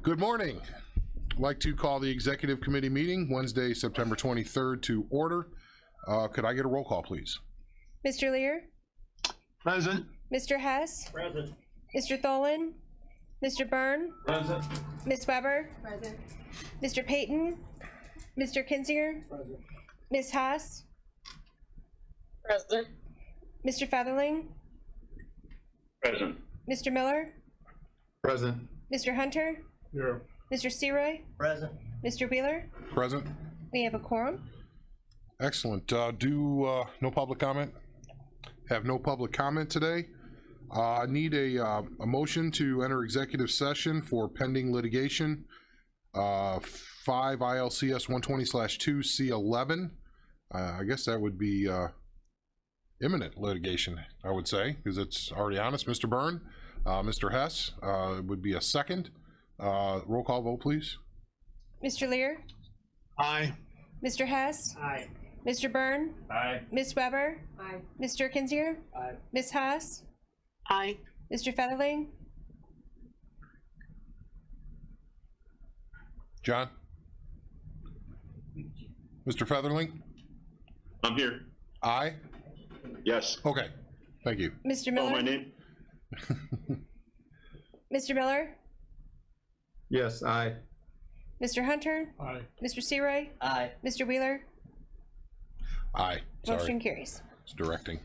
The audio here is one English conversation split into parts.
Good morning. I'd like to call the Executive Committee meeting Wednesday, September 23rd to order. Could I get a roll call, please? Mr. Lear? Present. Mr. Hess? Present. Mr. Tholen? Mr. Byrne? Present. Ms. Weber? Present. Mr. Payton? Mr. Kinzinger? Present. Ms. Haas? Present. Mr. Featherling? Present. Mr. Miller? Present. Mr. Hunter? Here. Mr. Seroy? Present. Mr. Wheeler? Present. We have a quorum. Excellent. No public comment? Have no public comment today. I need a motion to enter executive session for pending litigation. 5 ILCS 120/2 C11. I guess that would be imminent litigation, I would say, because it's already on us. Mr. Byrne, Mr. Hess, would be a second. Roll call vote, please. Mr. Lear? Aye. Mr. Hess? Aye. Mr. Byrne? Aye. Ms. Weber? Aye. Mr. Kinzinger? Aye. Ms. Haas? Aye. Mr. Featherling? John? Mr. Featherling? I'm here. Aye? Yes. Okay, thank you. Mr. Oh, Miller? my name? Mr. Miller? Yes, aye. Mr. Hunter? Aye. Mr. Seroy? Aye. Mr. Wheeler? Aye, sorry, Motion carries. it's directing.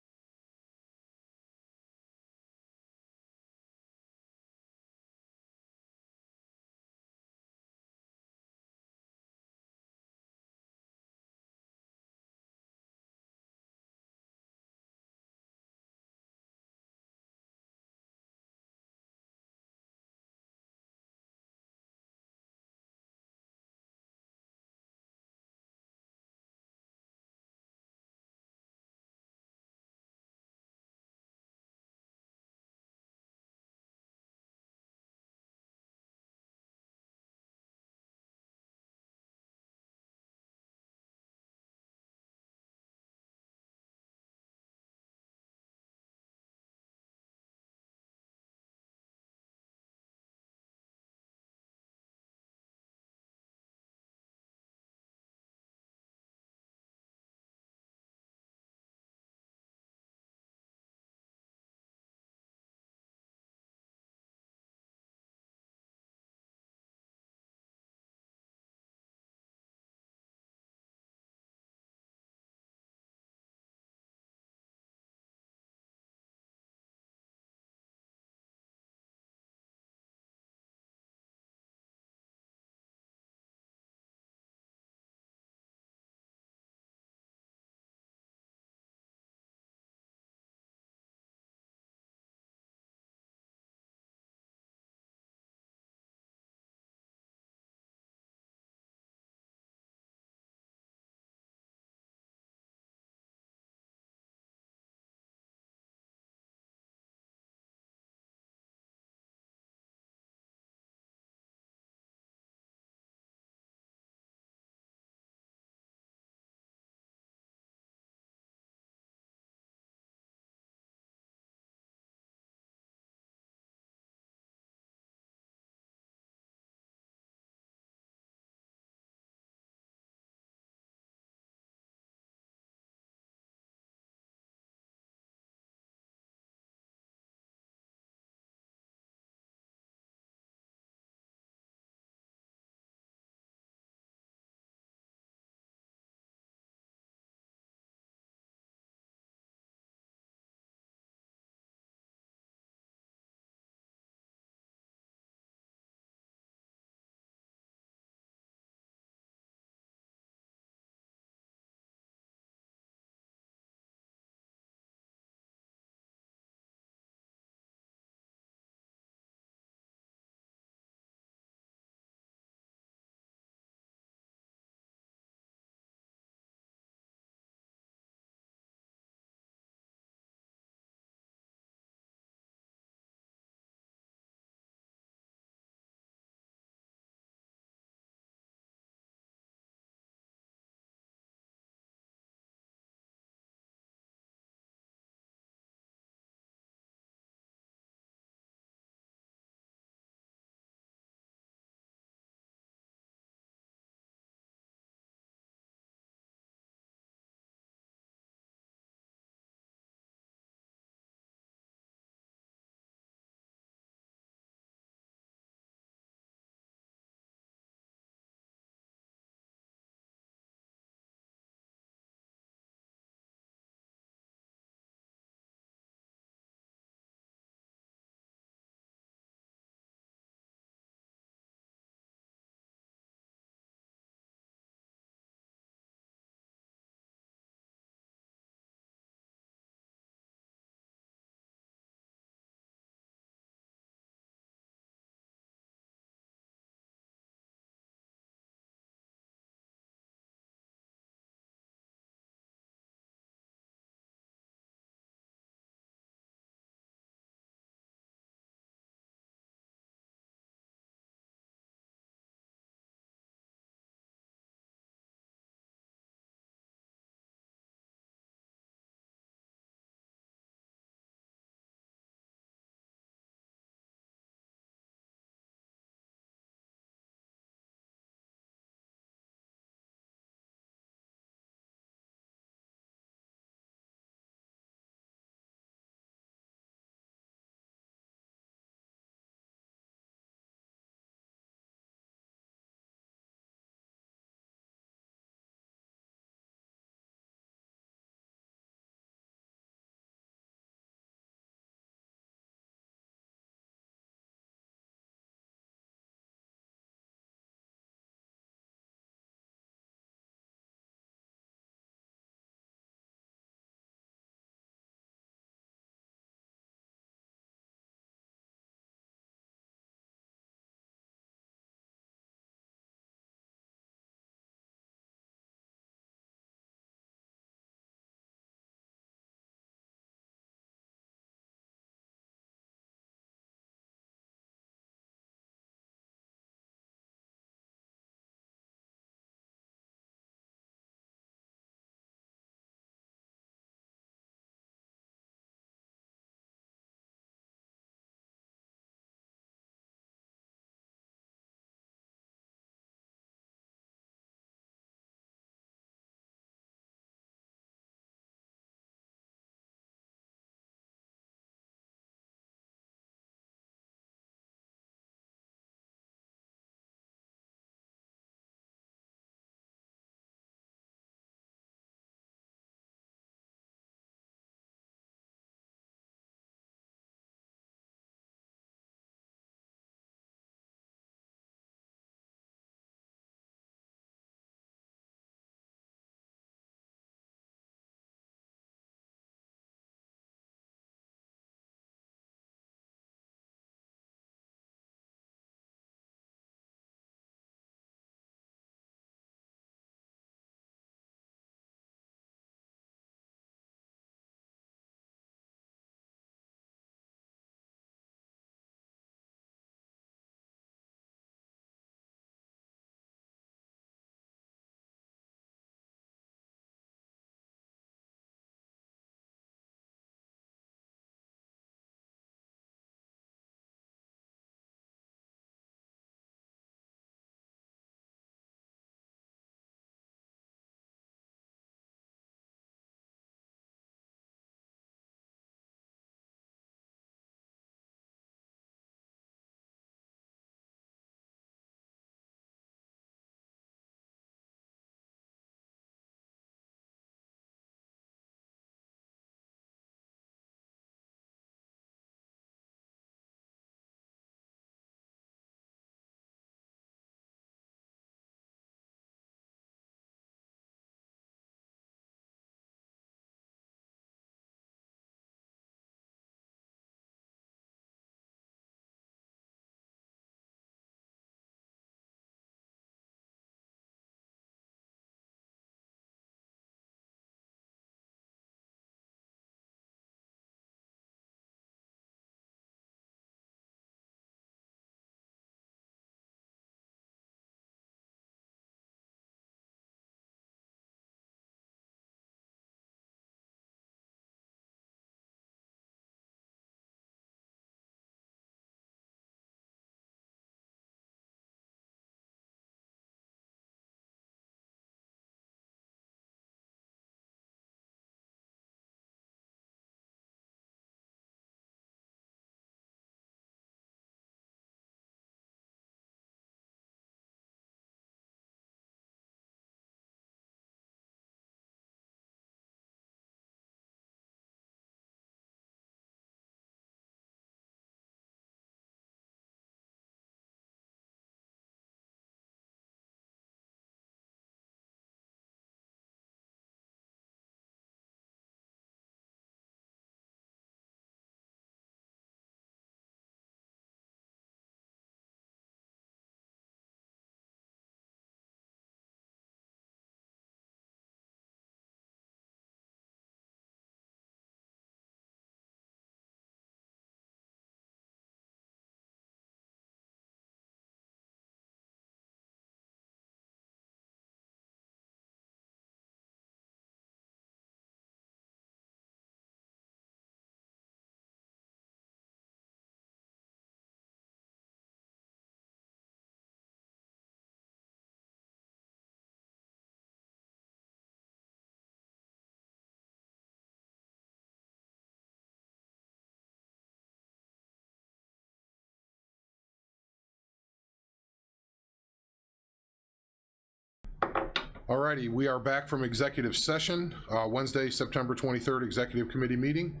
Alrighty, we are back from executive session, Wednesday, September 23rd, executive committee meeting.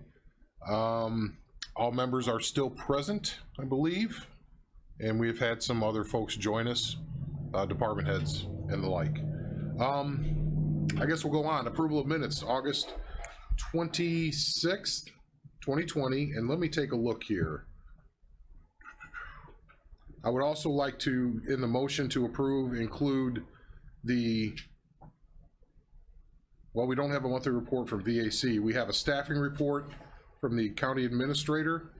All members are still present, I believe, and we've had some other folks join us, department heads and the like. I guess we'll go on. Approval of minutes, August 26th, 2020, and let me take a look here. I would also like to, in the motion to approve, include well, we don't have a monthly report from VAC. We have a staffing report from the county administrator,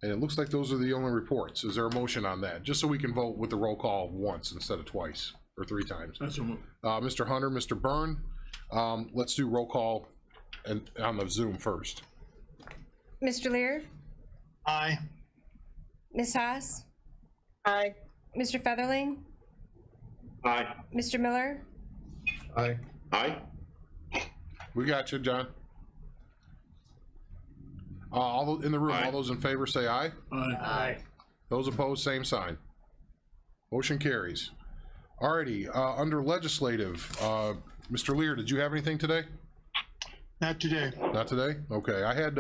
and it looks like those are the only reports. Is there a motion on that? Just so we can vote with the roll call once instead of twice or three times. Mr. Hunter, Mr. Byrne, let's do roll call and on the Zoom first. Mr. Lear, Aye. Ms. Haas, Aye. Mr. Featherling, Aye. Mr. Miller, Aye. Aye. We got you, John. All in the room, Aye. all those in favor say aye. Aye. Those opposed, same sign. Motion carries. Alrighty, under legislative, Mr. Lear, did you have anything today? Not today. Not today? Okay, I had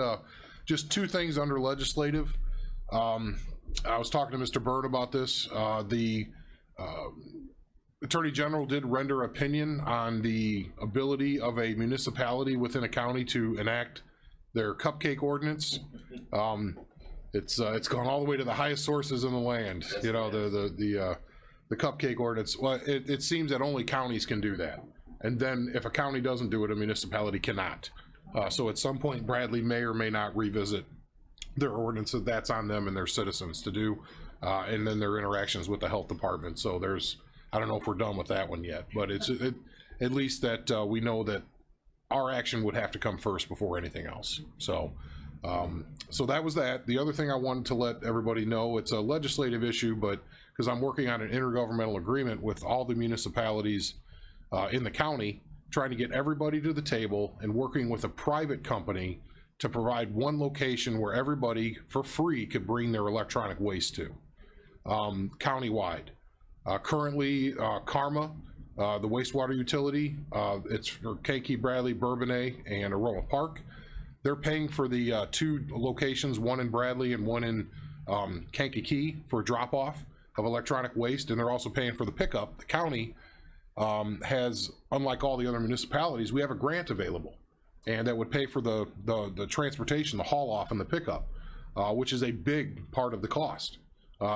just two things under legislative. I was talking to Mr. Byrd about this. The Attorney General did render opinion on the ability of a municipality within a county to enact their cupcake ordinance. It's gone all the way to the highest sources in the land. You know, the cupcake ordinance. Well, it seems that only counties can do that, and then if a county doesn't do it, a municipality cannot. So at some point, Bradley may or may not revisit their ordinances. That's on them and their citizens to do, and then their interactions with the health department. So I don't know if we're done with that one yet, but at least that we know that our action would have to come first before anything else. So that was that. The other thing I wanted to let everybody know, it's a legislative issue, but because I'm working on an intergovernmental agreement with all the municipalities in the county, trying to get everybody to the table and working with a private company to provide one location where everybody for free could bring their electronic waste to, countywide. Currently, Karma, the wastewater utility, it's for Kankakee, Bradley, Bourbonnais, and Aroma Park. They're paying for the two locations, one in Bradley and one in Kankakee, for drop-off of electronic waste, and they're also paying for the pickup. The county has, unlike all the other municipalities, we have a grant available, and that would pay for the transportation, the haul-off, and the pickup, which is a big part of the cost.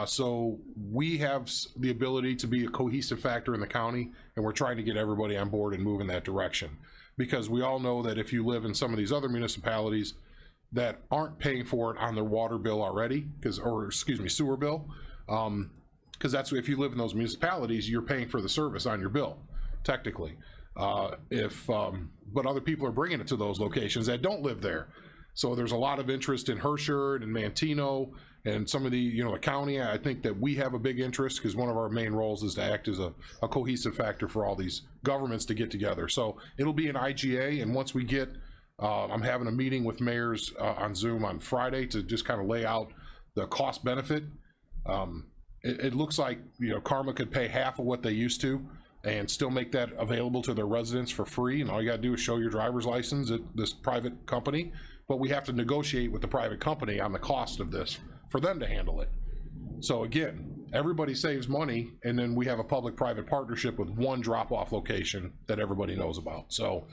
So we have the ability to be a cohesive factor in the county, and we're trying to get everybody on board and move in that direction. Because we all know that if you live in some of these other municipalities that aren't paying for it on their water bill already, sewer bill, because that's if you live in those municipalities, you're paying for the service on your bill, technically. But other people are bringing it to those locations that don't live there. So there's a lot of interest in Hersherd and Mantino and some of the, the county. I think that we have a big interest because one of our main roles is to act as a cohesive factor for all these governments to get together. So it'll be an IGA, and once we get, I'm having a meeting with mayors on Zoom on Friday to just kind of lay out the cost benefit. It looks like, Karma could pay half of what they used to and still make that available to their residents for free. And all you gotta do is show your driver's license at this private company, but we have to negotiate with the private company on the cost of this for them to handle it. So again, everybody saves money, and then we have a public-private partnership with one drop-off location that everybody knows about. So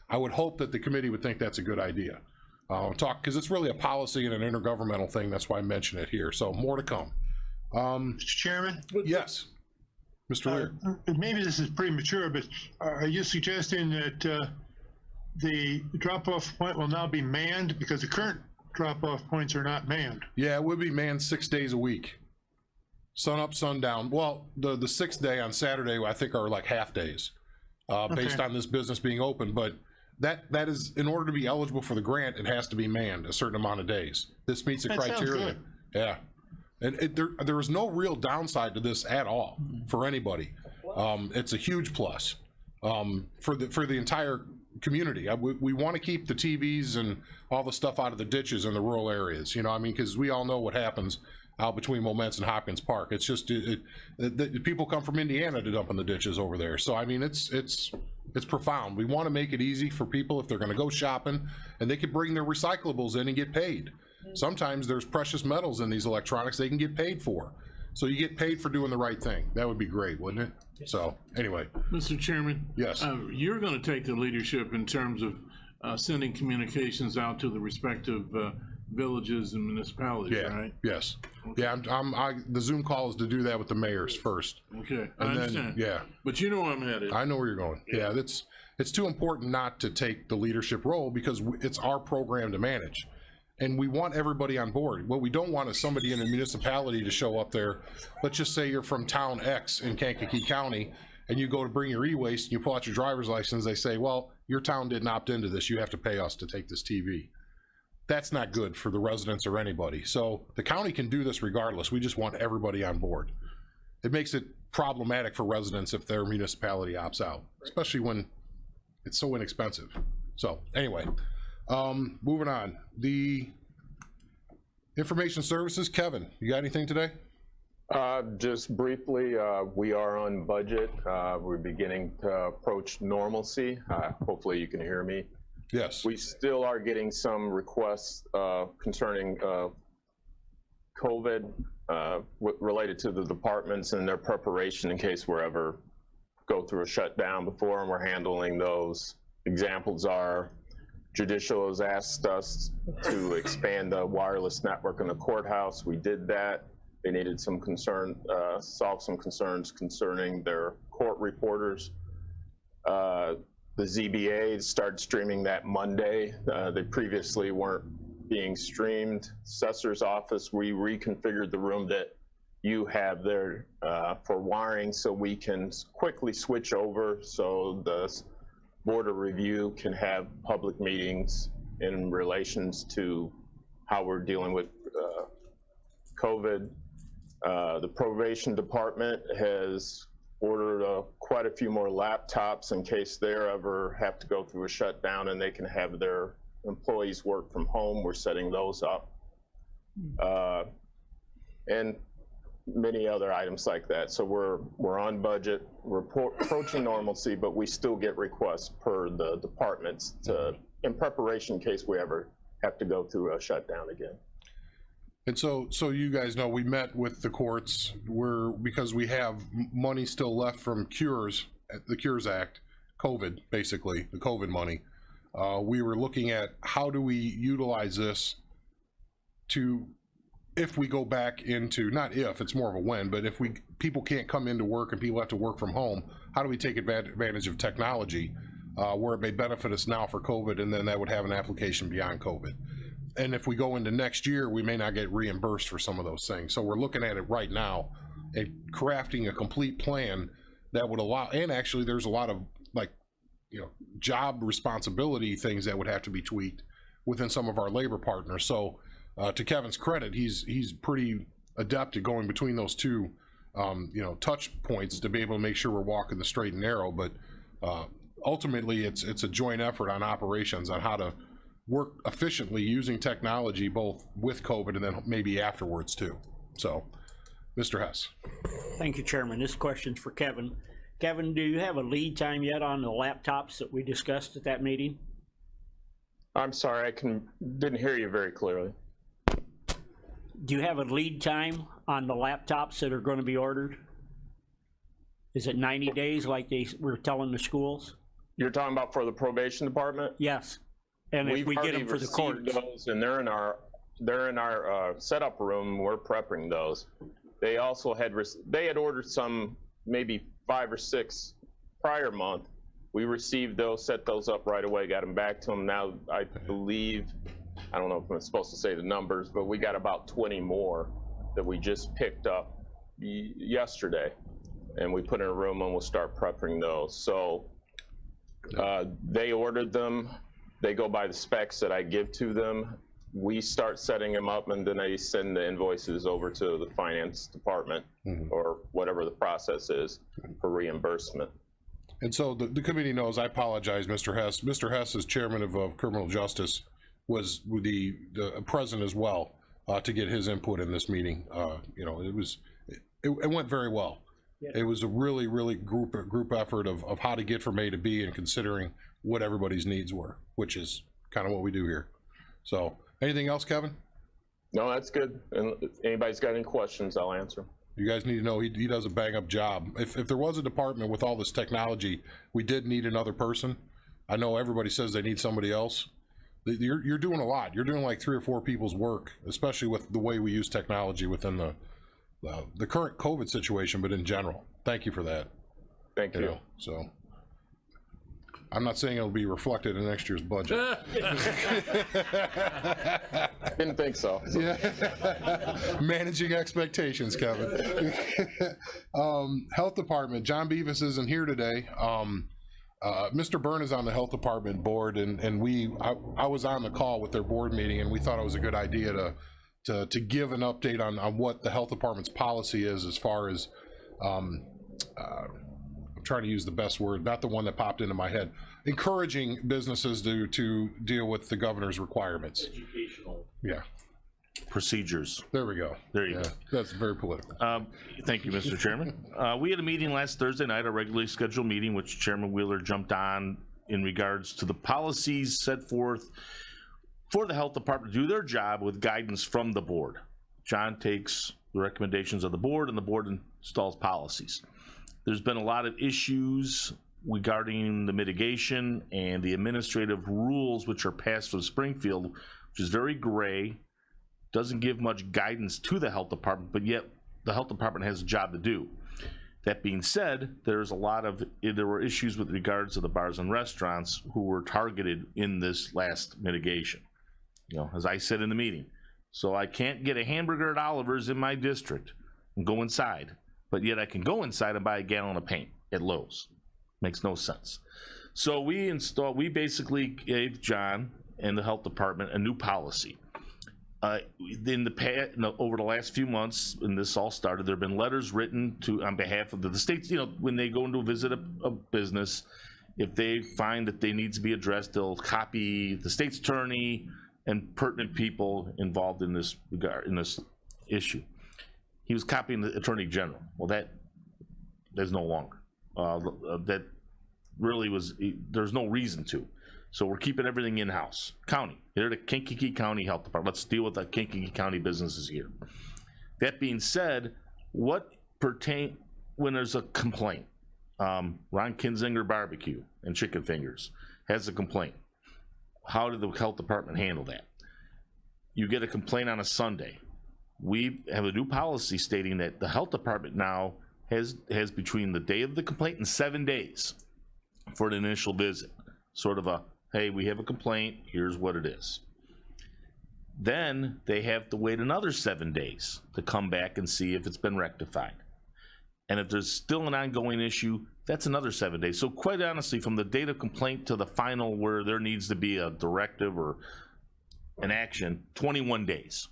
I would hope that the committee would think that's a good idea. Because it's really a policy and an intergovernmental thing, that's why I mention it here. So more to come. Mr. Chairman? Yes, Mr. Lear. Maybe this is premature, but are you suggesting that the drop-off point will now be manned? Because the current drop-off points are not manned. Yeah, it would be manned 6 days a week. Sun up, sun down. Well, the sixth day on Saturday, I think, are like half days, based on this business being open. But that is, in order to be eligible for the grant, it has to be manned a certain amount of days. This meets the That sounds criteria. good. Yeah. And there is no real downside to this at all for anybody. It's a huge plus for the entire community. We want to keep the TVs and all the stuff out of the ditches in the rural areas, because we all know what happens out between Moments and Hopkins Park. It's just, people come from Indiana to dump in the ditches over there. So, I mean, it's profound. We want to make it easy for people if they're going to go shopping, and they can bring their recyclables in and get paid. Sometimes there's precious metals in these electronics they can get paid for. So you get paid for doing the right thing. That would be great, wouldn't it? So, anyway. Mr. Chairman? Yes. You're going to take the leadership in terms of sending communications out to the respective villages and municipalities, Yeah. right? Yes. Yeah. The Zoom call is to do that with the mayors first. Okay, I And understand. then, yeah, But you know I'm headed. I know where you're going. Yeah, it's too important not to take the leadership role because it's our program to manage. And we want everybody on board. What we don't want is somebody in a municipality to show up there. Let's just say you're from town X in Kankakee County, and you go to bring your e-waste, and you pull out your driver's license. They say, well, your town didn't opt into this. You have to pay us to take this TV. That's not good for the residents or anybody. So the county can do this regardless. We just want everybody on board. It makes it problematic for residents if their municipality opts out, especially when it's so inexpensive. So anyway, moving on. The information services, Kevin, you got anything today? Just briefly, we are on budget. We're beginning to approach normalcy. Hopefully you can hear me. Yes. We still are getting some requests concerning COVID related to the departments and their preparation in case we're ever go through a shutdown before, and we're handling those. Examples are Judicial has asked us to expand the wireless network in the courthouse. We did that. They needed some solve some concerns concerning their court reporters. The ZBA started streaming that Monday. They previously weren't being streamed. Assessor's office, we reconfigured the room that you have there for wiring so we can quickly switch over so the Board of Review can have public meetings in relations to how we're dealing with COVID. The probation department has ordered quite a few more laptops in case they ever have to go through a shutdown and they can have their employees work from home. We're setting those up. And many other items like that. So we're on budget, we're approaching normalcy, but we still get requests per the departments in preparation in case we ever have to go through a shutdown again. And so you guys know we met with the courts because we have money still left from the Cures Act, COVID, basically, the COVID money. We were looking at how do we utilize this if we go back into, not if, it's more of a when, but if people can't come into work and people have to work from home, how do we take advantage of technology where it may benefit us now for COVID, and then that would have an application beyond COVID. And if we go into next year, we may not get reimbursed for some of those things. So we're looking at it right now and crafting a complete plan that would allow, and actually there's a lot of job responsibility things that would have to be tweaked within some of our labor partners. So to Kevin's credit, he's pretty adept at going between those two, touch points to be able to make sure we're walking the straight and narrow. But ultimately, it's a joint effort on operations on how to work efficiently using technology, both with COVID and then maybe afterwards too. So, Mr. Hess. Thank you, Chairman. This question's for Kevin. Kevin, do you have a lead time yet on the laptops that we discussed at that meeting? I'm sorry, didn't hear you very clearly. Do you have a lead time on the laptops that are going to be ordered? Is it 90 days like they were telling the schools? You're talking about for the probation department? Yes. And if we get them for the courts? Those, and they're in our setup room. We're prepping those. They also had ordered some, maybe 5 or 6 prior month. We received those, set those up right away, got them back to them. Now I believe, I don't know if I'm supposed to say the numbers, but we got about 20 more that we just picked up yesterday, and we put in a room and we'll start prepping those. So they ordered them. They go by the specs that I give to them. We start setting them up, and then they send the invoices over to the finance department or whatever the process is for reimbursement. And so the committee knows, I apologize, Mr. Hess. Mr. Hess is chairman of criminal justice, was the president as well to get his input in this meeting. You know, it went very well. It was a really group effort of how to get from A to B and considering what everybody's needs were, which is kind of what we do here. So, anything else, Kevin? No, that's good. And if anybody's got any questions, I'll answer. You guys need to know he does a bang up job. If there was a department with all this technology, we did need another person. I know everybody says they need somebody else. You're doing a lot. You're doing like 3 or 4 people's work, especially with the way we use technology within the current COVID situation, but in general. Thank you for that. Thank you. You know, so I'm not saying it'll be reflected in next year's budget. Didn't think so. Yeah. Managing expectations, Kevin. Health Department, John Beavis isn't here today. Mr. Byrne is on the Health Department board, and I was on the call with their board meeting, and we thought it was a good idea to give an update on what the Health Department's policy is as far as, I'm trying to use the best word, not the one that popped into my head, encouraging businesses to deal with the governor's requirements. Educational. Yeah, procedures. there we go. There you go. That's very political. Thank you, Mr. Chairman. We had a meeting last Thursday night, a regularly scheduled meeting, which Chairman Wheeler jumped on in regards to the policies set forth for the Health Department to do their job with guidance from the board. John takes the recommendations of the board, and the board installs policies. There's been a lot of issues regarding the mitigation and the administrative rules which are passed for Springfield, which is very gray, doesn't give much guidance to the Health Department, but yet the Health Department has a job to do. That being said, there were issues with regards to the bars and restaurants who were targeted in this last mitigation. You know, as I said in the meeting, so I can't get a hamburger at Oliver's in my district and go inside, but yet I can go inside and buy a gallon of paint at Lowe's. Makes no sense. So we basically gave John and the Health Department a new policy. Over the last few months, and this all started, there have been letters written on behalf of the states. You know, when they go into visit a business, if they find that they need to be addressed, they'll copy the state's attorney and pertinent people involved in this issue. He was copying the Attorney General. Well, there's no longer. That really was, there's no reason to. So we're keeping everything in-house. County, they're the Kankakee County Health Department. Let's deal with the Kankakee County businesses here. That being said, when there's a complaint, Ron Kinzinger Barbecue and Chicken Fingers has a complaint. How did the Health Department handle that? You get a complaint on a Sunday. We have a new policy stating that the Health Department now has between the day of the complaint and 7 days for an initial visit. Sort of hey, we have a complaint, here's what it is. Then they have to wait another 7 days to come back and see if it's been rectified. And if there's still an ongoing issue, that's another 7 days. So quite honestly, from the date of complaint to the final where there needs to be a directive or an action, 21 days.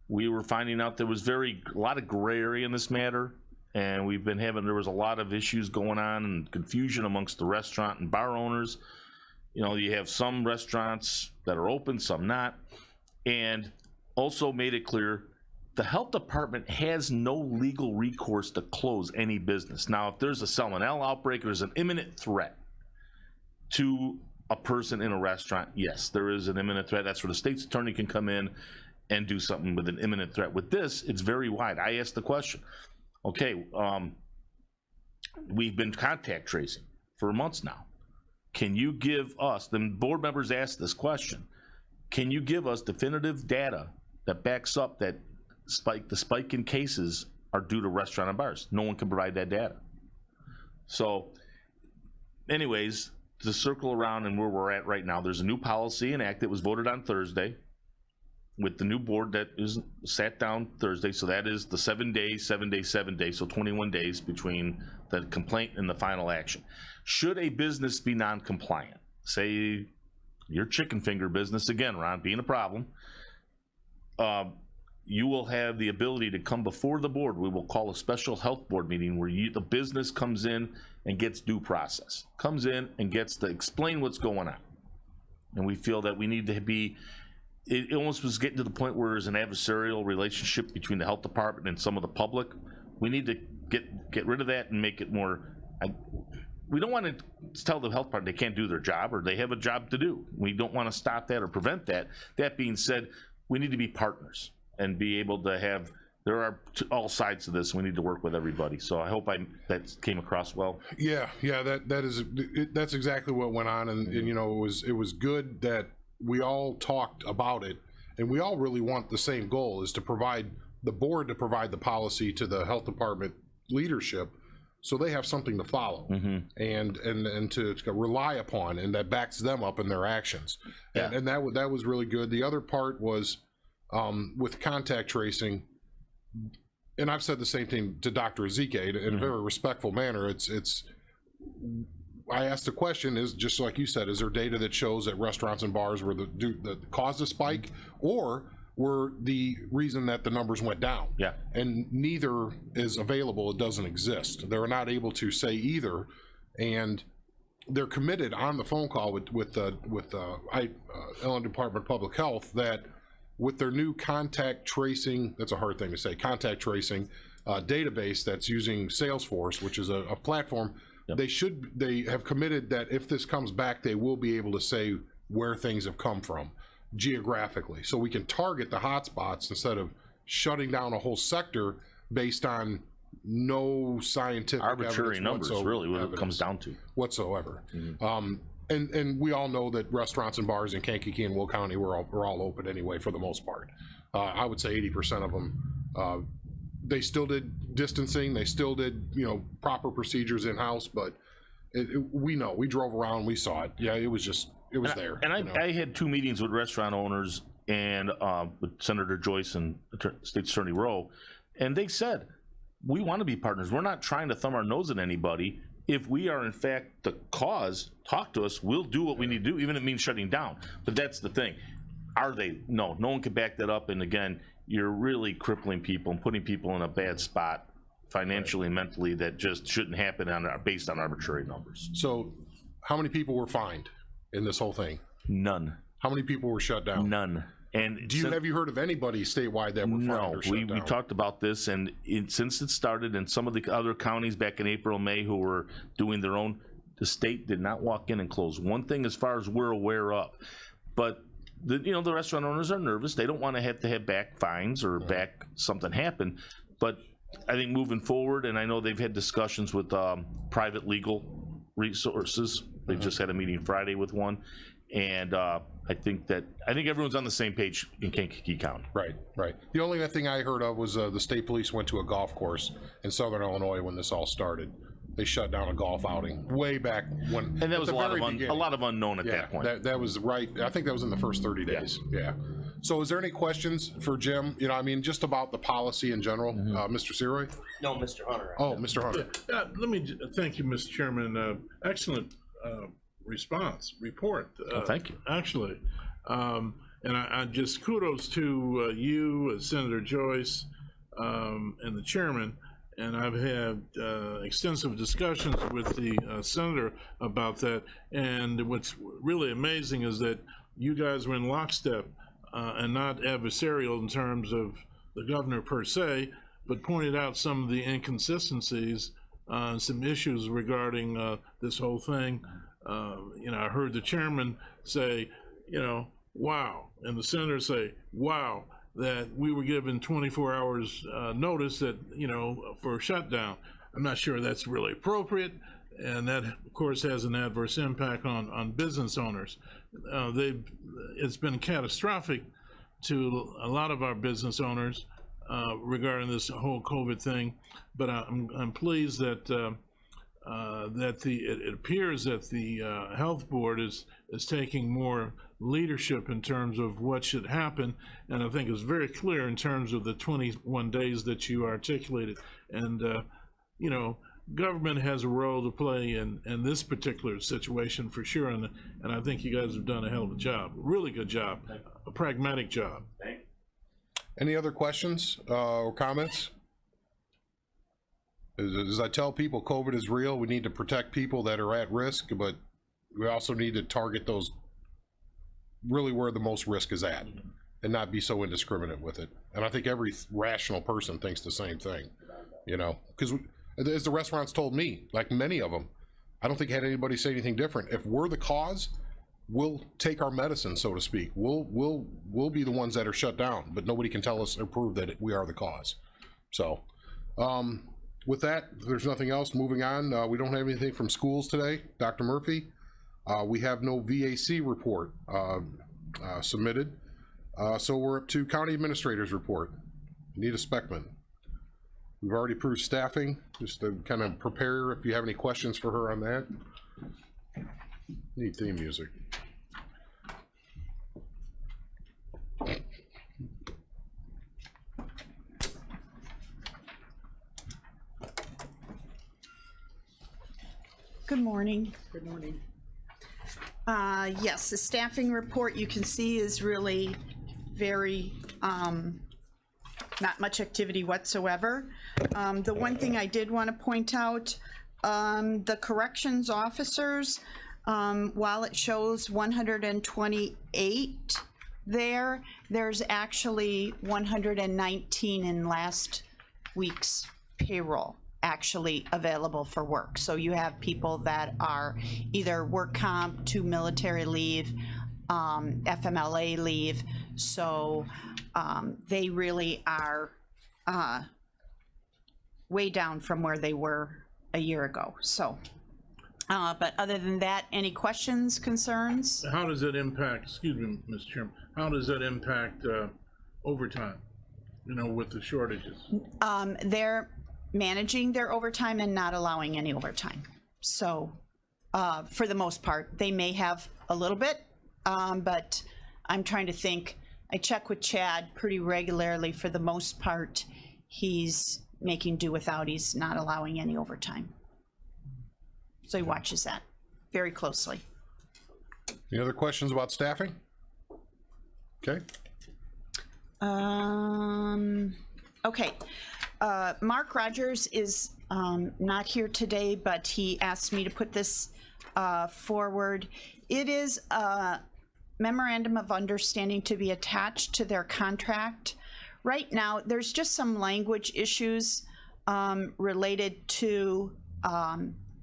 We were finding out there was a lot of gray area in this matter, and there was a lot of issues going on and confusion amongst the restaurant and bar owners. You know, you have some restaurants that are open, some not, and also made it clear the Health Department has no legal recourse to close any business. Now, if there's a salmonella outbreak, there's an imminent threat to a person in a restaurant, yes, there is an imminent threat. That's where the state's attorney can come in and do something with an imminent threat. With this, it's very wide. I asked the question, okay, we've been contact tracing for months now. Can you give us, the board members asked this question, can you give us definitive data that backs up that the spike in cases are due to restaurant and bars? No one can provide that data. So anyways, to circle around and where we're at right now, there's a new policy and act that was voted on Thursday with the new board that is sat down Thursday. So that is the 7 days, 7 days, 7 days. So 21 days between the complaint and the final action. Should a business be non-compliant, say your chicken finger business, again, Ron, being a problem, you will have the ability to come before the board. We will call a special health board meeting where the business comes in and gets due process, comes in and gets to explain what's going on. And we feel that we need to be it almost was getting to the point where there's an adversarial relationship between the health department and some of the public. We need to get rid of that and make it more, we don't want to tell the health department they can't do their job, or they have a job to do. We don't want to stop that or prevent that. That being said, we need to be partners and be able to have, there are all sides to this. We need to work with everybody. So I hope that came across well. Yeah, that's exactly what went on, and you know, it was good that we all talked about it, and we all really want the same goal, is to provide the board to provide the policy to the health department leadership, so they have something to follow and to rely upon, and that backs them up in their actions. Yeah. And that was really good. The other part was with contact tracing, and I've said the same thing to Dr. Ezike in a very respectful manner. It's I asked the question, is just like you said, is there data that shows that restaurants and bars were the caused a spike, or were the reason that the numbers went down? Yeah. And neither is available. It doesn't exist. They're not able to say either, and they're committed on the phone call with Illinois Department of Public Health that with their new contact tracing, that's a hard thing to say, contact tracing database that's using Salesforce, which is a platform. Yep. They have committed that if this comes back, they will be able to say where things have come from geographically, so we can target the hotspots instead of shutting down a whole sector based on no scientific Arbitrary numbers, really, what it comes down to. whatsoever. And we all know that restaurants and bars in Kankakee and Will County were all open anyway for the most part. I would say 80% of them. They still did distancing. They still did, you know, proper procedures in house. But we know, we drove around, we saw it. Yeah, it was there. And you know? I had 2 meetings with restaurant owners and with Senator Joyce and State Attorney Rowe, and they said, we want to be partners. We're not trying to thumb our nose at anybody. If we are in fact the cause, talk to us. We'll do what we need to do, even if it means shutting down. But that's the thing. Are they? No one can back that up. And again, you're really crippling people and putting people in a bad spot financially and mentally that just shouldn't happen based on arbitrary numbers. So how many people were fined in this whole thing? None. How many people were shut down? None. And Have you heard of anybody statewide that were fined no, or shut we down? talked about this, and since it started, and some of the other counties back in April, May, who were doing their own, the state did not walk in and close one thing as far as we're aware of. But the restaurant owners are nervous. They don't want to have back fines or back something happen. But I think moving forward, and I know they've had discussions with private legal resources. They just had a meeting Friday with one, and I think everyone's on the same page in Kankakee County. Right. The only thing I heard of was the state police went to a golf course in southern Illinois when this all started. They shut down a golf outing way back when. And that was a lot of unknown at that point. That was right. I think that was in the first 30 days. Yeah. So is there any questions for Jim? You know, I mean, just about the policy in general, Mr. Seroy? No, Mr. Hunter. Oh, Mr. Hunter. Let me thank you, Mr. Chairman. Excellent report. Thank you. Actually, and I just kudos to you, Senator Joyce, and the chairman. And I've had extensive discussions with the senator about that. And what's really amazing is that you guys were in lockstep and not adversarial in terms of the governor per se, but pointed out some of the inconsistencies, some issues regarding this whole thing. I heard the chairman say, wow, and the senator say, wow, that we were given 24 hours notice that, for a shutdown. I'm not sure that's really appropriate, and that, of course, has an adverse impact on business owners. It's been catastrophic to a lot of our business owners regarding this whole COVID thing, but I'm pleased that it appears that the health board is taking more leadership in terms of what should happen, and I think it's very clear in terms of the 21 days that you articulated. And government has a role to play in this particular situation for sure, and I think you guys have done a hell of a job, really good job, a pragmatic job. Any other questions or comments? As I tell people, COVID is real. We need to protect people that are at risk, but we also need to target those really where the most risk is at, and not be so indiscriminate with it. And I think every rational person thinks the same thing, you know, because as the restaurants told me, like many of them, I don't think had anybody say anything different. If we're the cause, we'll take our medicine, so to speak. We'll be the ones that are shut down, but nobody can tell us or prove that we are the cause. So, with that, if there's nothing else, moving on. We don't have anything from schools today. Dr. Murphy, we have no VAC report submitted. So we're up to County Administrator's report. Anita Speckman. We've already approved staffing, just to kind of prepare if you have any questions for her on that. Need theme music. Good morning. Good morning. Yes, the staffing report you can see is really very, not much activity whatsoever. The one thing I did want to point out, the corrections officers, while it shows 128 there's actually 119 in last week's payroll actually available for work. So you have people that are either work comp to military leave, FMLA leave. So they really are way down from where they were a year ago. So, but other than that, any questions, concerns? How does it impact, excuse me, Mr. Chairman, how does that impact overtime, you know, with the shortages? They're managing their overtime and not allowing any overtime. So for the most part, they may have a little bit, but I'm trying to think. I check with Chad pretty regularly. For the most part, he's making do without. He's not allowing any overtime. So he watches that very closely. Any other questions about staffing? Okay. Okay. Mark Rogers is not here today, but he asked me to put this forward. It is a memorandum of understanding to be attached to their contract. Right now, there's just some language issues related to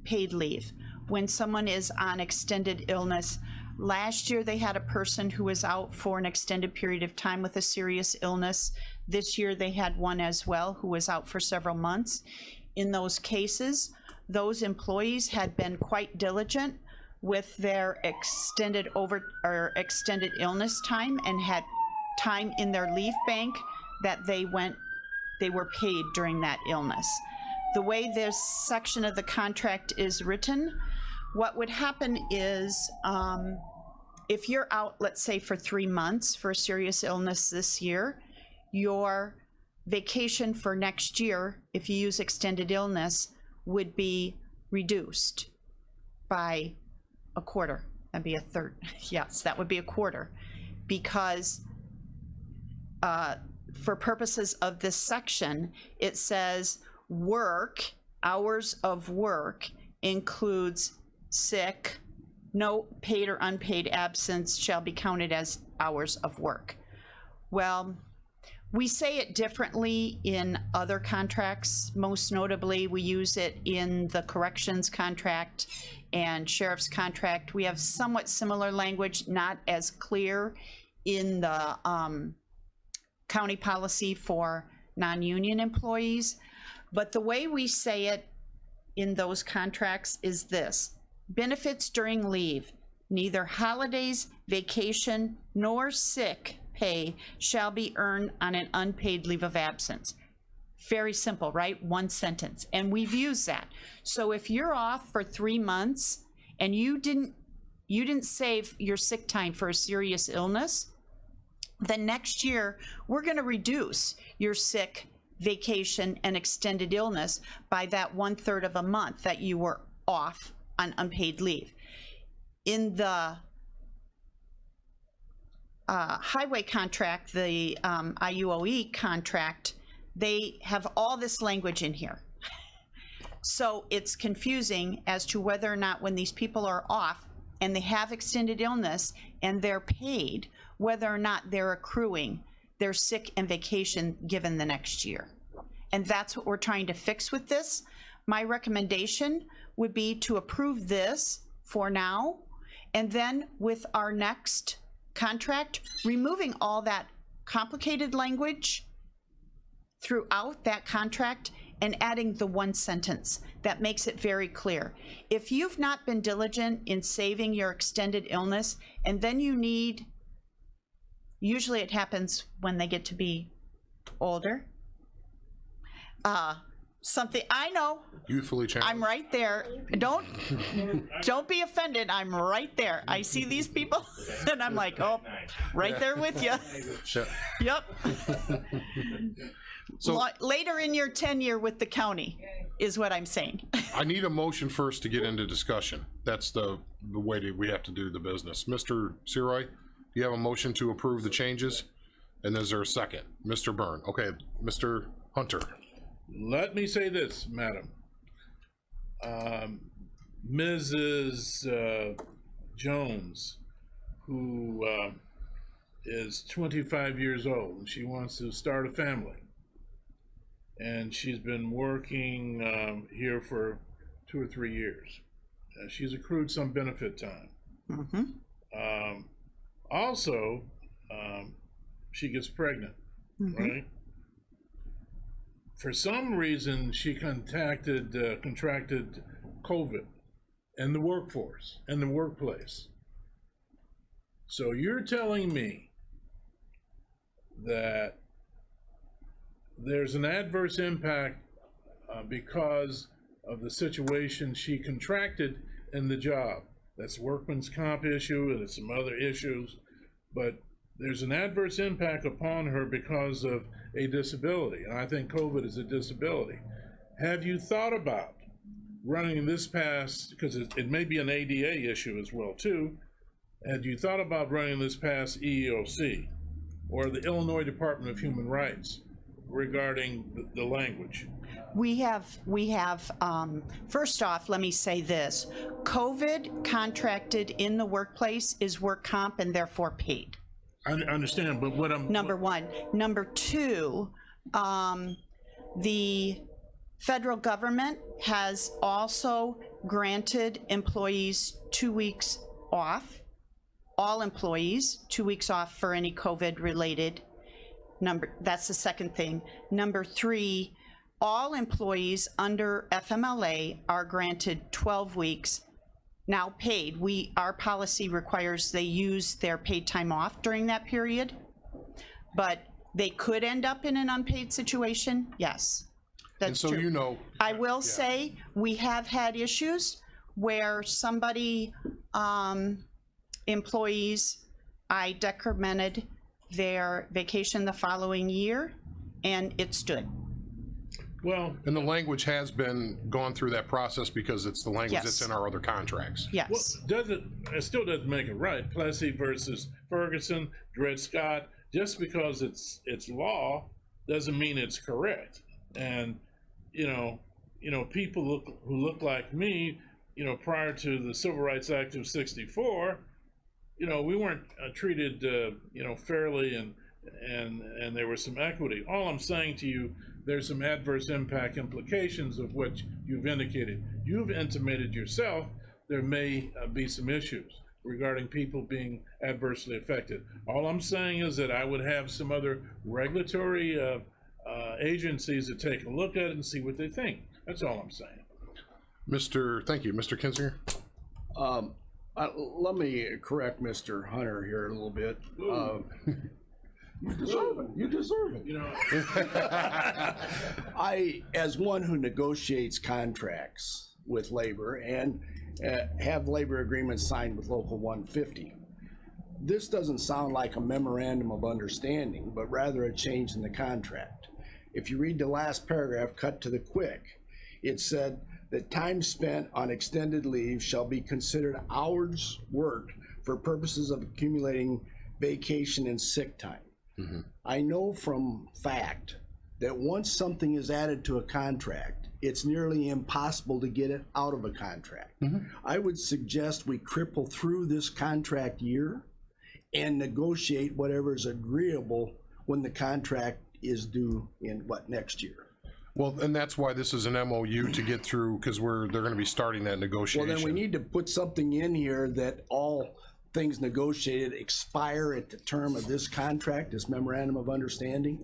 paid leave. When someone is on extended illness, last year they had a person who was out for an extended period of time with a serious illness. This year they had one as well who was out for several months. In those cases, those employees had been quite diligent with their extended illness time and had time in their leave bank that they were paid during that illness. The way this section of the contract is written, what would happen is if you're out, let's say for 3 months for a serious illness this year, your vacation for next year, if you use extended illness, would be reduced by a quarter. That'd be a third. Yes, that would be a quarter. Because for purposes of this section, it says work, hours of work includes sick, no paid or unpaid absence shall be counted as hours of work. Well, we say it differently in other contracts. Most notably, we use it in the corrections contract and sheriff's contract. We have somewhat similar language, not as clear in the county policy for non-union employees. But the way we say it in those contracts is this: benefits during leave, neither holidays, vacation, nor sick pay shall be earned on an unpaid leave of absence. Very simple, right? One sentence. And we've used that. So if you're off for 3 months and you didn't save your sick time for a serious illness, then next year we're going to reduce your sick, vacation, and extended illness by that 1/3 of a month that you were off on unpaid leave. In the highway contract, the IUOE contract, they have all this language in here. So it's confusing as to whether or not when these people are off and they have extended illness and they're paid, whether or not they're accruing their sick and vacation given the next year. And that's what we're trying to fix with this. My recommendation would be to approve this for now, and then with our next contract, removing all that complicated language throughout that contract and adding the one sentence that makes it very clear. If you've not been diligent in saving your extended illness, and then you need, usually it happens when they get to be older, something, I know, Youthfully challenged. I'm right there. Don't be offended. I'm right there. I see these people and I'm like, oh, right there with you. Yep. So Later in your tenure with the county is what I'm saying. I need a motion first to get into discussion. That's the way that we have to do the business. Mr. Seroy, do you have a motion to approve the changes? And is there a second? Mr. Byrne. Okay, Mr. Hunter. Let me say this, madam. Mrs. Jones, who is 25 years old, and she wants to start a family. And she's been working here for 2 or 3 years. She's accrued some benefit time. Also, she gets pregnant, right? For some reason, she contracted COVID in the workforce, in the workplace. So you're telling me that there's an adverse impact because of the situation she contracted in the job. That's a workman's comp issue and it's some other issues, but there's an adverse impact upon her because of a disability, and I think COVID is a disability. Have you thought about running this past, because it may be an ADA issue as well too, have you thought about running this past EEOC or the Illinois Department of Human Rights regarding the language? We have, first off, let me say this. COVID contracted in the workplace is work comp and therefore paid. I understand, but what I'm... Number one. Number two, the federal government has also granted employees 2 weeks off, all employees, 2 weeks off for any COVID-related. That's the second thing. Number three, all employees under FMLA are granted 12 weeks now paid. Our policy requires they use their paid time off during that period, but they could end up in an unpaid situation. Yes, that's And so true. you know, I will say we have had issues where somebody, employees, I decremented their vacation the following year and it stood. Well, and the language has been gone through that process because it's the language Yes. that's in our other contracts. Yes. it still doesn't make it right. Plessy versus Ferguson, Dred Scott, just because it's law doesn't mean it's correct. And, people who look like me, prior to the Civil Rights Act of 64, we weren't treated, fairly and there was some equity. All I'm saying to you, there's some adverse impact implications of what you've indicated. You've intimated yourself there may be some issues regarding people being adversely affected. All I'm saying is that I would have some other regulatory agencies to take a look at it and see what they think. That's all I'm saying. Thank you, Mr. Kinzinger. Let me correct Mr. Hunter here a little bit. You deserve it. You deserve it. I, as one who negotiates contracts with labor and have labor agreements signed with Local 150, this doesn't sound like a memorandum of understanding, but rather a change in the contract. If you read the last paragraph, cut to the quick, it said that time spent on extended leave shall be considered hours worked for purposes of accumulating vacation and sick time. I know from fact that once something is added to a contract, it's nearly impossible to get it out of a contract. I would suggest we cripple through this contract year and negotiate whatever is agreeable when the contract is due in next year. Well, and that's why this is an MOU to get through, because they're going to be starting that Well, negotiation. then we need to put something in here that all things negotiated expire at the term of this contract, this memorandum of understanding,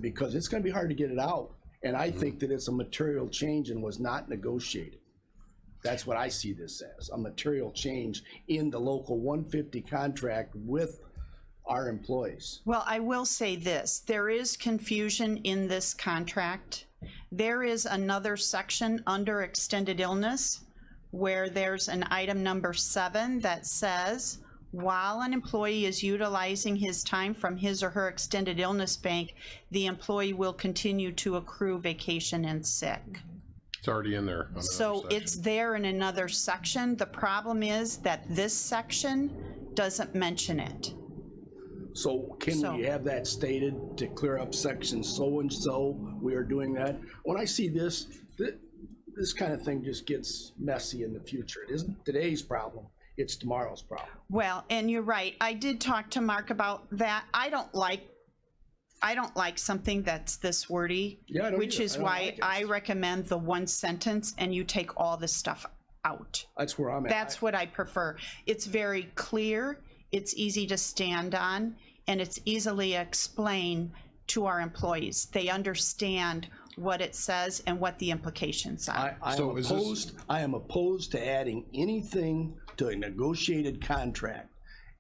because it's gonna be hard to get it out. And I think that it's a material change and was not negotiated. That's what I see this as, a material change in the local 150 contract with our employees. Well, I will say this, there is confusion in this contract. There is another section under extended illness where there's an item number 7 that says, while an employee is utilizing his time from his or her extended illness bank, the employee will continue to accrue vacation and sick. It's already in there. on So another section. it's there in another section. The problem is that this section doesn't mention it. So can we have that stated to clear up section so-and-so, we are doing that? When I see this, this kind of thing just gets messy in the future. It isn't today's problem, it's tomorrow's problem. Well, and you're right. I did talk to Mark about that. I don't like something that's this wordy, Yeah, I don't which either. is I don't why like it. I recommend the one sentence and you take all this stuff out. That's where I'm at. That's what I prefer. It's very clear, it's easy to stand on, and it's easily explained to our employees. They understand what it says and what the implications are. I am opposed to adding anything to a negotiated contract.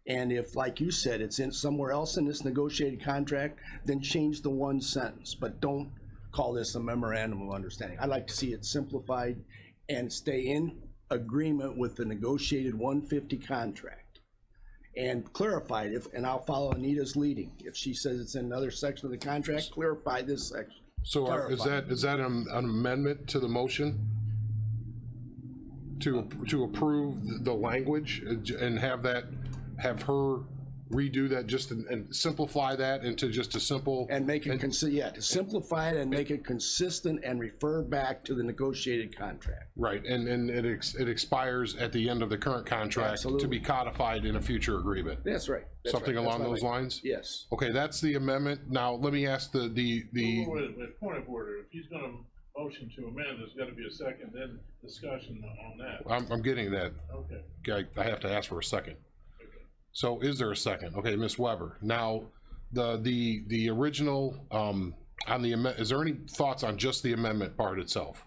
And if, like you said, it's in somewhere else in this negotiated contract, then change the one sentence, but don't call this a memorandum of understanding. I'd like to see it simplified and stay in agreement with the negotiated 150 contract. And clarified, and I'll follow Anita's leading. If she says it's in another section of the contract, clarify this section. So is that an amendment to the motion? To approve the language and have her redo that just and simplify that into just a simple. And make it to simplify it and make it consistent and refer back to the negotiated contract. Right, and it expires at the end of the current contract Absolutely. to be codified in a future agreement. That's right. Something along those lines? Yes. Okay, that's the amendment. Now, let me ask the Wait, point of order, if he's gonna motion to amend, there's gotta be a second, then discussion on that. I'm getting that. Okay. I have to ask for a second. So is there a second? Okay, Ms. Weber. Now, the original, on the amendment, is there any thoughts on just the amendment part itself?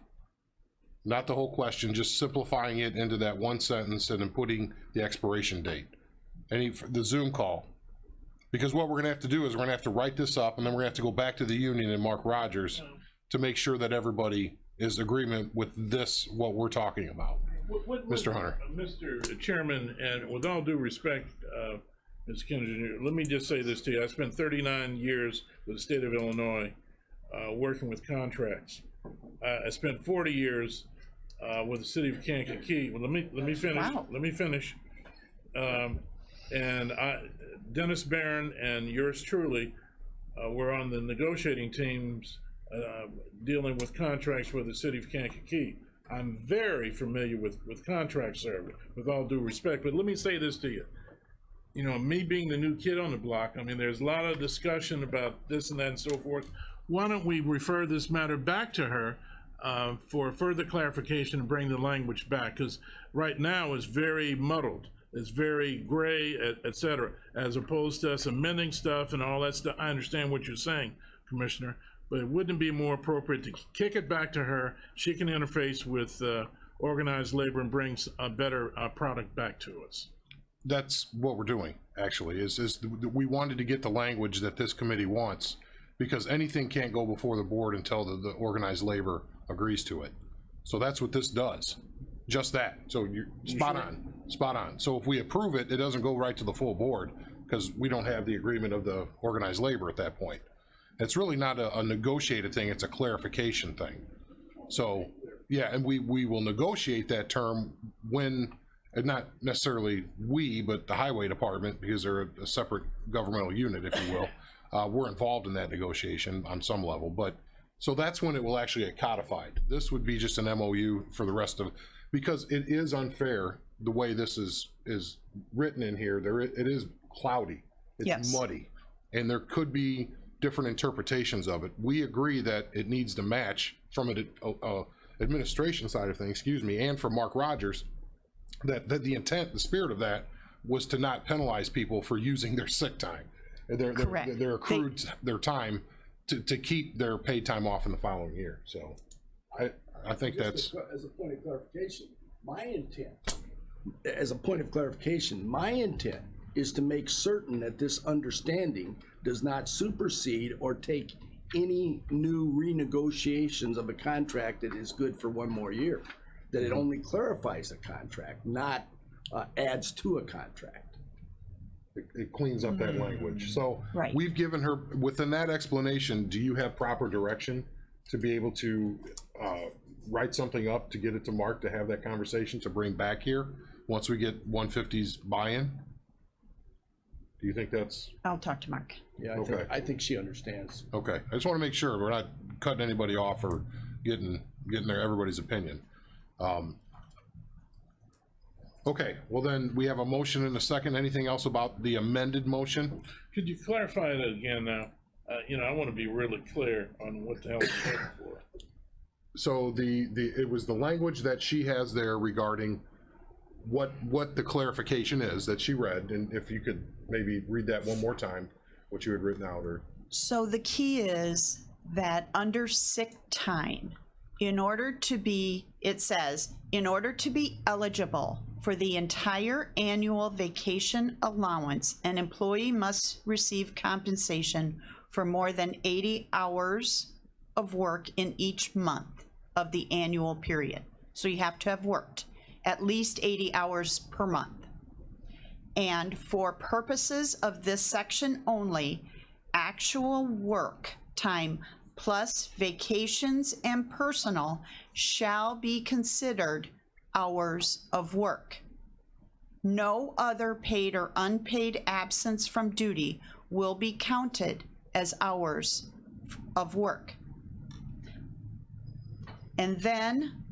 Not the whole question, just simplifying it into that one sentence and then putting the expiration date. The Zoom call. Because what we're gonna have to do is we're gonna have to write this up and then we're gonna have to go back to the union and Mark Rogers to make sure that everybody is agreement with this, what we're talking about. Mr. Hunter. Mr. Chairman, and with all due respect, Ms. Kinder, let me just say this to you. I spent 39 years with the state of Illinois working with contracts. I spent 40 years with the city of Kankakee. Well, let me finish. Wow. Let me finish. And Dennis Barron and yours truly were on the negotiating teams dealing with contracts with the city of Kankakee. I'm very familiar with contracts, sir, with all due respect. But let me say this to you. You know, me being the new kid on the block, I mean, there's a lot of discussion about this and that and so forth. Why don't we refer this matter back to her for further clarification and bring the language back? Because right now it's very muddled. It's very gray, et cetera, as opposed to us amending stuff and all that stuff. I understand what you're saying, Commissioner, but wouldn't it be more appropriate to kick it back to her? She can interface with organized labor and bring a better product back to us. That's what we're doing, actually, is we wanted to get the language that this committee wants, because anything can't go before the board until the organized labor agrees to it. So that's what this does, just that. So you're spot on. So if we approve it, it doesn't go right to the full board, because we don't have the agreement of the organized labor at that point. It's really not a negotiated thing, it's a clarification thing. So, yeah, and we will negotiate that term when, and not necessarily we, but the highway department, because they're a separate governmental unit, if you will. We're involved in that negotiation on some level, but So that's when it will actually get codified. This would be just an MOU for the rest of, because it is unfair the way this is written in here. It is cloudy. It's Yes. muddy. And there could be different interpretations of it. We agree that it needs to match from an administration side of things, excuse me, and from Mark Rogers, that the intent, the spirit of that was to not penalize people for using their sick time. Correct. Their accrued, their time to keep their paid time off in the following year. So I think that's, As a point of clarification, my intent, my intent is to make certain that this understanding does not supersede or take any new renegotiations of a contract that is good for one more year. That it only clarifies a contract, not adds to a contract. it cleans up that language. So Right. we've given her, within that explanation, do you have proper direction to be able to write something up to get it to Mark to have that conversation to bring back here once we get 150's buy-in? Do you think that's I'll talk to Mark. Yeah, Okay. I think she understands. okay? I just want to make sure we're not cutting anybody off or getting everybody's opinion. Okay, well then we have a motion and a second. Anything else about the amended motion? Could you clarify that again now? I want to be really clear on what the hell we're looking for. So it was the language that she has there regarding what the clarification is that she read, and if you could maybe read that one more time, what you had written out, or So the key is that under sick time, it says, in order to be eligible for the entire annual vacation allowance, an employee must receive compensation for more than 80 hours of work in each month of the annual period. So you have to have worked at least 80 hours per month. And for purposes of this section only, actual work time plus vacations and personal shall be considered hours of work. No other paid or unpaid absence from duty will be counted as hours of work. And then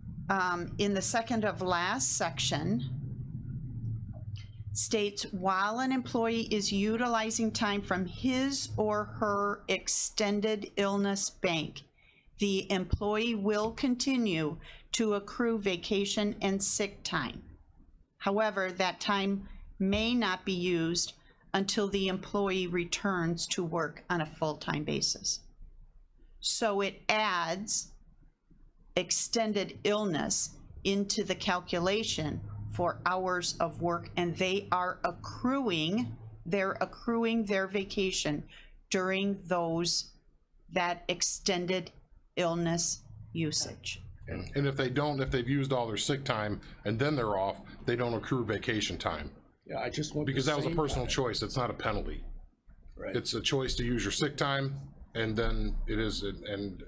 in the second of last section, states while an employee is utilizing time from his or her extended illness bank, the employee will continue to accrue vacation and sick time. However, that time may not be used until the employee returns to work on a full-time basis. So it adds extended illness into the calculation for hours of work, and they're accruing their vacation during that extended illness usage. and if they've used all their sick time and then they're off, they don't accrue vacation time. Yeah, I just want. Because the that was a same personal time. choice, it's not a penalty. Right. It's a choice to use your sick time, and then it is, and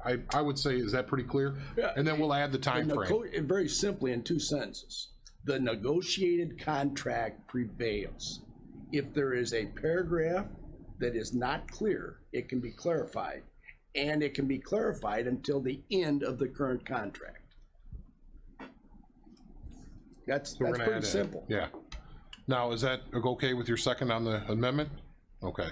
I would say, is that pretty clear? Yeah. And then we'll add the time frame. Very simply in 2 sentences, the negotiated contract prevails. If there is a paragraph that is not clear, it can be clarified, and it can be clarified until the end of the current contract. That's So we're gonna add pretty in. simple. Yeah. Now, is that okay with your second on the amendment? Okay.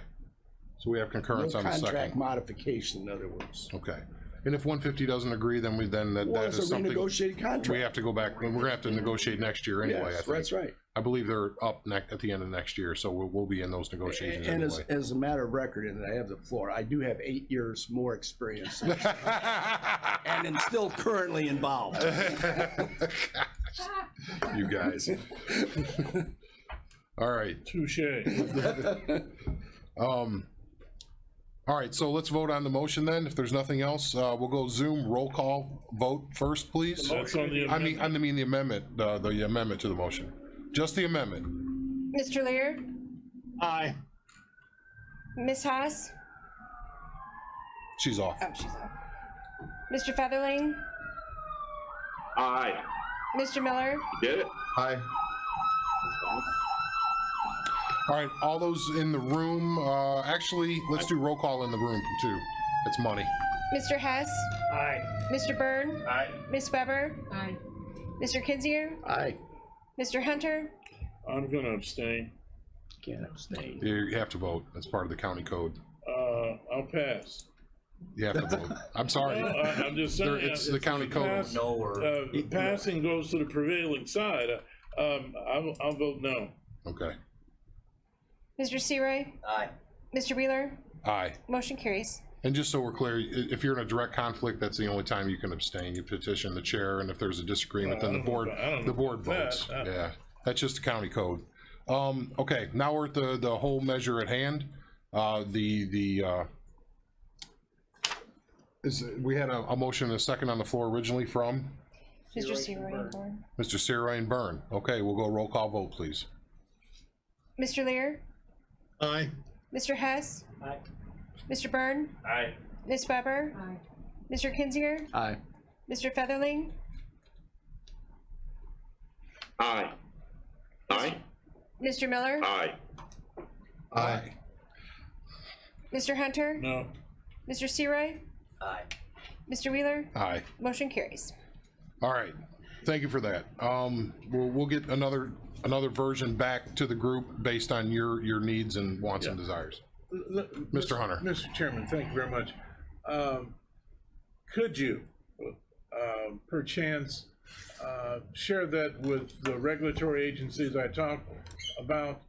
So we have No concurrence on the contract second. modification, in other words. Okay. And if 150 doesn't agree, then that Well, is it's a something renegotiated we contract. have to go back, we're gonna have to negotiate next year anyway, I Yes, think. that's right. I believe they're up at the end of next year, so we'll be in those negotiations And anyway. as a matter of record, and I have the floor, I do have 8 years more experience and am still currently involved. You guys. All right. Touche. All right, so let's vote on the motion then. If there's nothing else, we'll go Zoom roll call vote first, please. That's on the I amendment. mean the amendment to the motion. Just the amendment. Mr. Lear, Aye. Ms. Haas, She's off. oh, she's off. Mr. Featherling, Aye. Mr. Miller, Did it? Aye. All right, all those in the room, actually, let's do roll call in the room too. It's money. Mr. Hess, Aye. Mr. Byrne, Aye. Ms. Weber, Aye. Mr. Kinzier, Aye. Mr. Hunter, I'm gonna abstain. Can't abstain. You have to vote. That's part of the county code. I'll pass. You have to vote. I'm sorry. I'm just saying. It's the county code. pass- No, or Passing goes to the prevailing side. I'll vote no. Okay. Mr. Searoy, aye. Mr. Wheeler, Aye. motion carries. And just so we're clear, if you're in a direct conflict, that's the only time you can abstain. You petition the chair, and if there's a disagreement, then the board, I don't know the board about votes. that. Yeah, that's just the county code. Okay, now we're at the whole measure at hand. We had a motion and a second on the floor originally from Mr. Searoy and Byrne. Mr. Searoy and Byrne. Okay, we'll go roll call vote, please. Mr. Lear, Aye. Mr. Hess, Aye. Mr. Byrne, Aye. Ms. Weber, Mr. Kinzier, Aye. Mr. Featherling, Aye. Aye. Mr. Miller, Aye. Aye. Mr. Hunter, No. Mr. Searoy, Aye. Mr. Wheeler, Aye. motion carries. All right, thank you for that. We'll get another version back to the group based on your needs and wants and desires. Mr. Hunter. Mr. Chairman, thank you very much. Could you, perchance, share that with the regulatory agencies I talked about,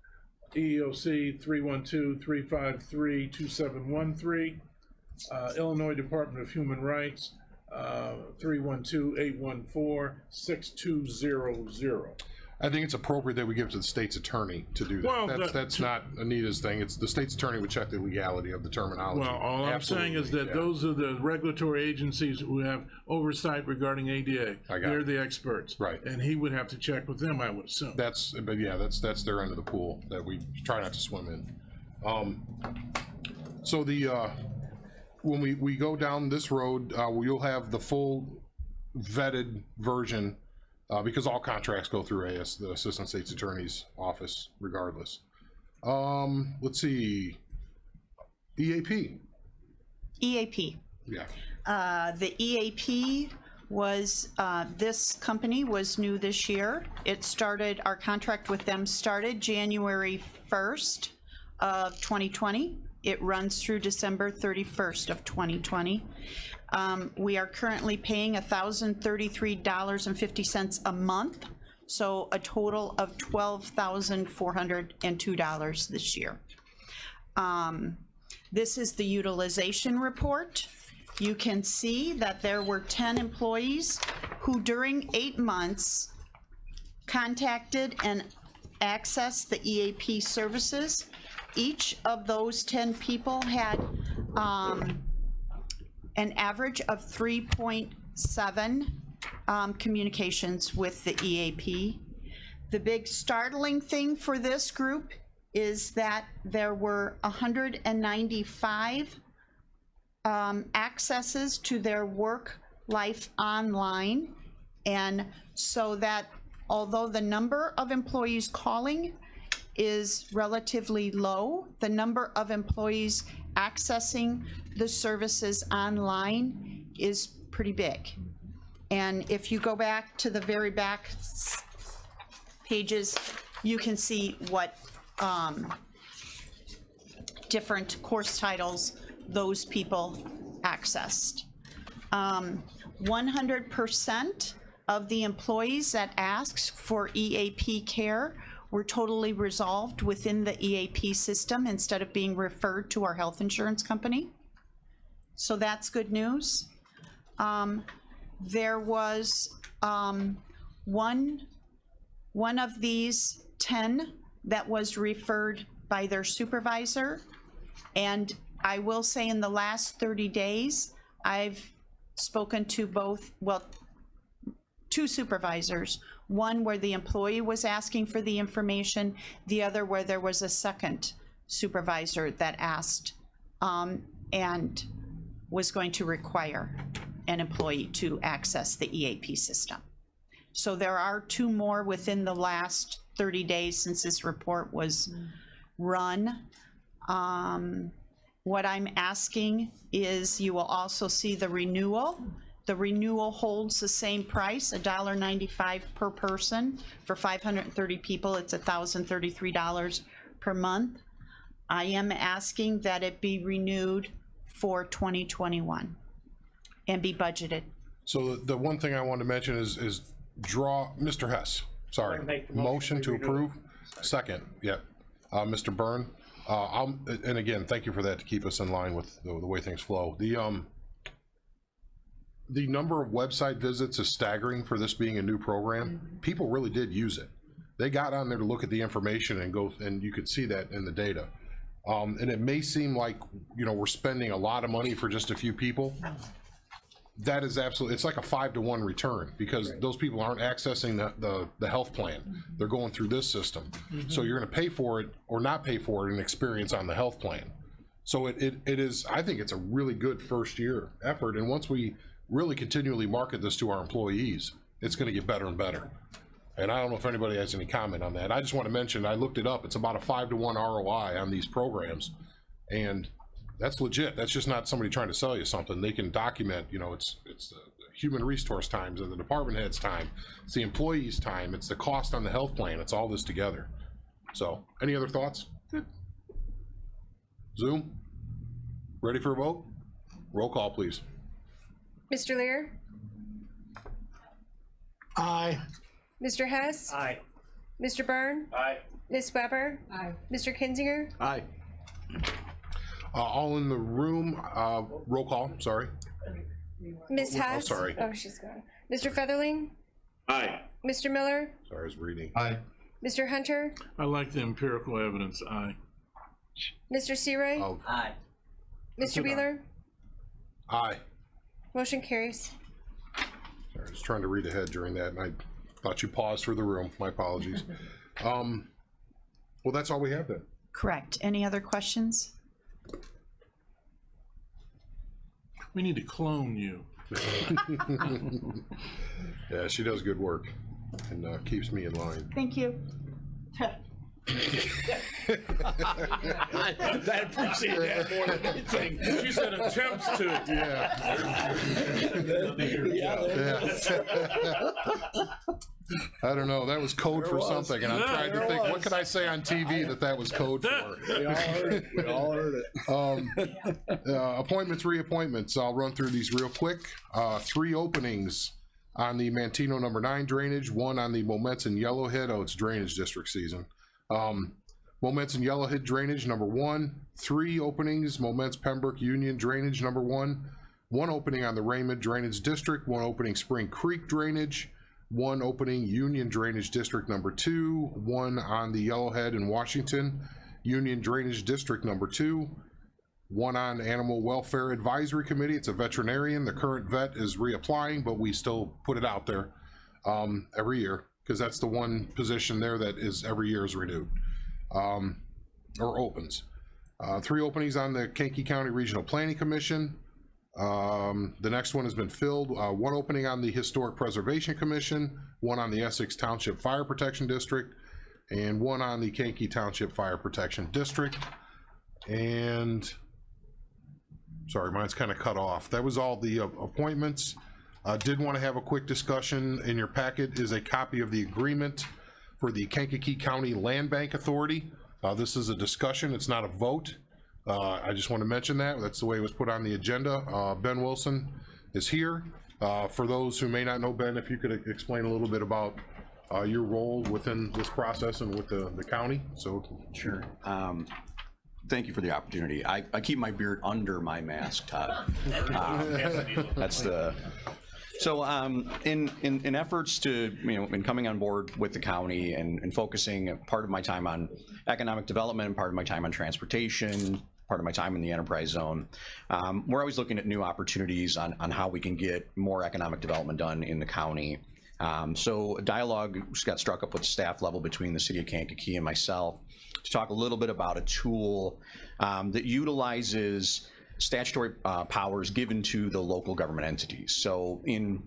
EEOC 312-353-2713, Illinois Department of Human Rights, 312-814-6200. I think it's appropriate that we give it to the state's attorney to do that. Well, That's not Anita's thing. It's the state's attorney would check the legality of the terminology. Well, all I'm saying is that Absolutely, yeah. those are the regulatory agencies who have oversight regarding ADA. I got They're it. the experts. Right. And he would have to check with them, I would assume. That's their end of the pool that we try not to swim in. So when we go down this road, you'll have the full vetted version, because all contracts go through AS, the Assistant State's Attorney's Office, regardless. Let's see, EAP. EAP. Yeah. The EAP was, this company was new this year. It started, our contract with them started January 1st of 2020. It runs through December 31st of 2020. We are currently paying $1,033.50 a month, so a total of $12,402 this year. This is the utilization report. You can see that there were 10 employees who during 8 months contacted and accessed the EAP services. Each of those 10 people had an average of 3.7 communications with the EAP. The big startling thing for this group is that there were 195 accesses to their work life online. And so that although the number of employees calling is relatively low, the number of employees accessing the services online is pretty big. And if you go back to the very back pages, you can see what different course titles those people accessed. 100% of the employees that asked for EAP care were totally resolved within the EAP system instead of being referred to our health insurance company. So that's good news. There was one of these 10 that was referred by their supervisor. And I will say in the last 30 days, I've spoken to two supervisors, one where the employee was asking for the information, the other where there was a second supervisor that asked and was going to require an employee to access the EAP system. So there are 2 more within the last 30 days since this report was run. What I'm asking is you will also see the renewal. The renewal holds the same price, $1.95 per person. For 530 people, it's $1,033 per month. I am asking that it be renewed for 2021 and be budgeted. So the one thing I wanted to mention is Mr. Hess, sorry, motion to approve, second, yeah. Mr. Byrne, and again, thank you for that to keep us in line with the way things flow. The number of website visits is staggering for this being a new program. People really did use it. They got on there to look at the information and go, and you could see that in the data. And it may seem like, you know, we're spending a lot of money for just a few people. That is absolutely, it's like a 5-to-1 return, because those people aren't accessing the health plan. They're going through this system. So you're gonna pay for it or not pay for it, an experience on the health plan. So it is, I think it's a really good first year effort. And once we really continually market this to our employees, it's gonna get better and better. And I don't know if anybody has any comment on that. I just want to mention, I looked it up. It's about a 5-to-1 ROI on these programs. And that's legit. That's just not somebody trying to sell you something. They can document, you know, it's the human resource times and the department head's time. It's the employee's time. It's the cost on the health plan. It's all this together. So any other thoughts? Zoom? Ready for a vote? Roll call, please. Mr. Lear, Aye. Mr. Hess, Aye. Mr. Byrne, Aye. Ms. Weber, Mr. Kinzinger, Aye. All in the room, roll call, sorry. Ms. Hess. sorry. Oh, she's gone. Mr. Featherling, Aye. Mr. Miller, Sorry, I was reading. Aye. Mr. Hunter, I like the empirical evidence, aye. Mr. Searay, Of- Aye. Mr. Wheeler. Aye. Motion carries. Sorry, I was trying to read ahead during that, and I thought you paused for the room. My apologies. Well, that's all we have then. Correct. Any other questions? We need to clone you. Yeah, she does good work and keeps me in line. Thank you. I appreciate that more than anything. She said attempts to. I don't know. That was code for something, and I'm trying to think, what could I say on TV that was code for? We all heard it. We all heard it. Appointments, reappointments. I'll run through these real quick. 3 openings on the Mantino number 9 drainage, 1 on the Moments and Yellowhead. Oh, it's drainage district season. Moments and Yellowhead drainage number 1. 3 openings, Moments Pembroke Union drainage number 1. 1 opening on the Raymond drainage district. 1 opening Spring Creek drainage. 1 opening Union drainage district number 2. 1 on the Yellowhead in Washington Union drainage district number 2. 1 on Animal Welfare Advisory Committee. It's a veterinarian. The current vet is reapplying, but we still put it out there every year, because that's the one position there that is every year is renewed or opens. 3 openings on the Kankakee County Regional Planning Commission. The next one has been filled. 1 opening on the Historic Preservation Commission, 1 on the Essex Township Fire Protection District, and 1 on the Kankakee Township Fire Protection District. And sorry, mine's kind of cut off. That was all the appointments. Did want to have a quick discussion. In your packet is a copy of the agreement for the Kankakee County Land Bank Authority. This is a discussion, it's not a vote. I just want to mention that. That's the way it was put on the agenda. Ben Wilson is here. For those who may not know Ben, if you could explain a little bit about your role within this process and with the county. So Sure. Thank you for the opportunity. I keep my beard under my mask, Todd. That's the. So in efforts to, in coming on board with the county and focusing part of my time on economic development, part of my time on transportation, part of my time in the enterprise zone, we're always looking at new opportunities on how we can get more economic development done in the county. So a dialogue got struck up with staff level between the city of Kankakee and myself to talk a little bit about a tool that utilizes statutory powers given to the local government entities. So in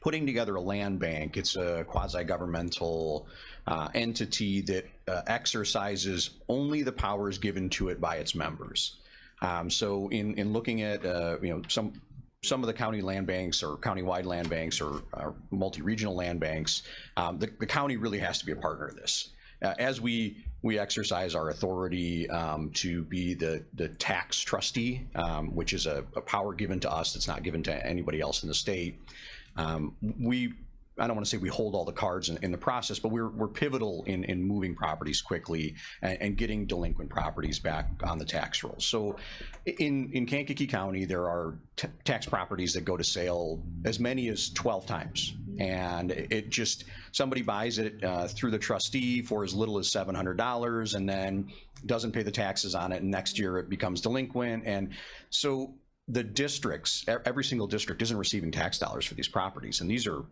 putting together a land bank, it's a quasi-governmental entity that exercises only the powers given to it by its members. So in looking at some of the county land banks or countywide land banks or multi-regional land banks, the county really has to be a partner in this. As we exercise our authority to be the tax trustee, which is a power given to us that's not given to anybody else in the state, I don't want to say we hold all the cards in the process, but we're pivotal in moving properties quickly and getting delinquent properties back on the tax rolls. So in Kankakee County, there are tax properties that go to sale as many as 12 times. And it just, somebody buys it through the trustee for as little as $700 and then doesn't pay the taxes on it. And next year it becomes delinquent. And so the districts, every single district isn't receiving tax dollars for these properties. And these are,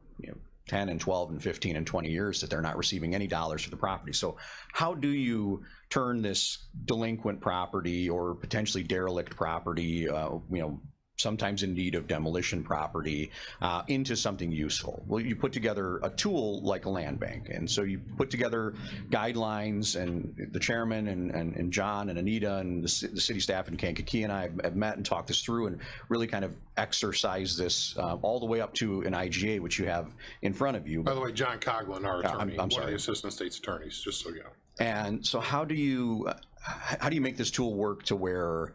10 and 12 and 15 and 20 years that they're not receiving any dollars for the property. So how do you turn this delinquent property or potentially derelict property, sometimes in need of demolition property, into something useful? Well, you put together a tool like a land bank. And so you put together guidelines, and the chairman and John and Anita and the city staff in Kankakee and I have met and talked this through and really kind of exercise this all the way up to an IGA, which you have in front of you. By the way, John Coughlin, our attorney, I'm one sorry. of the assistant state's attorneys, just so you know. And so how do you make this tool work to where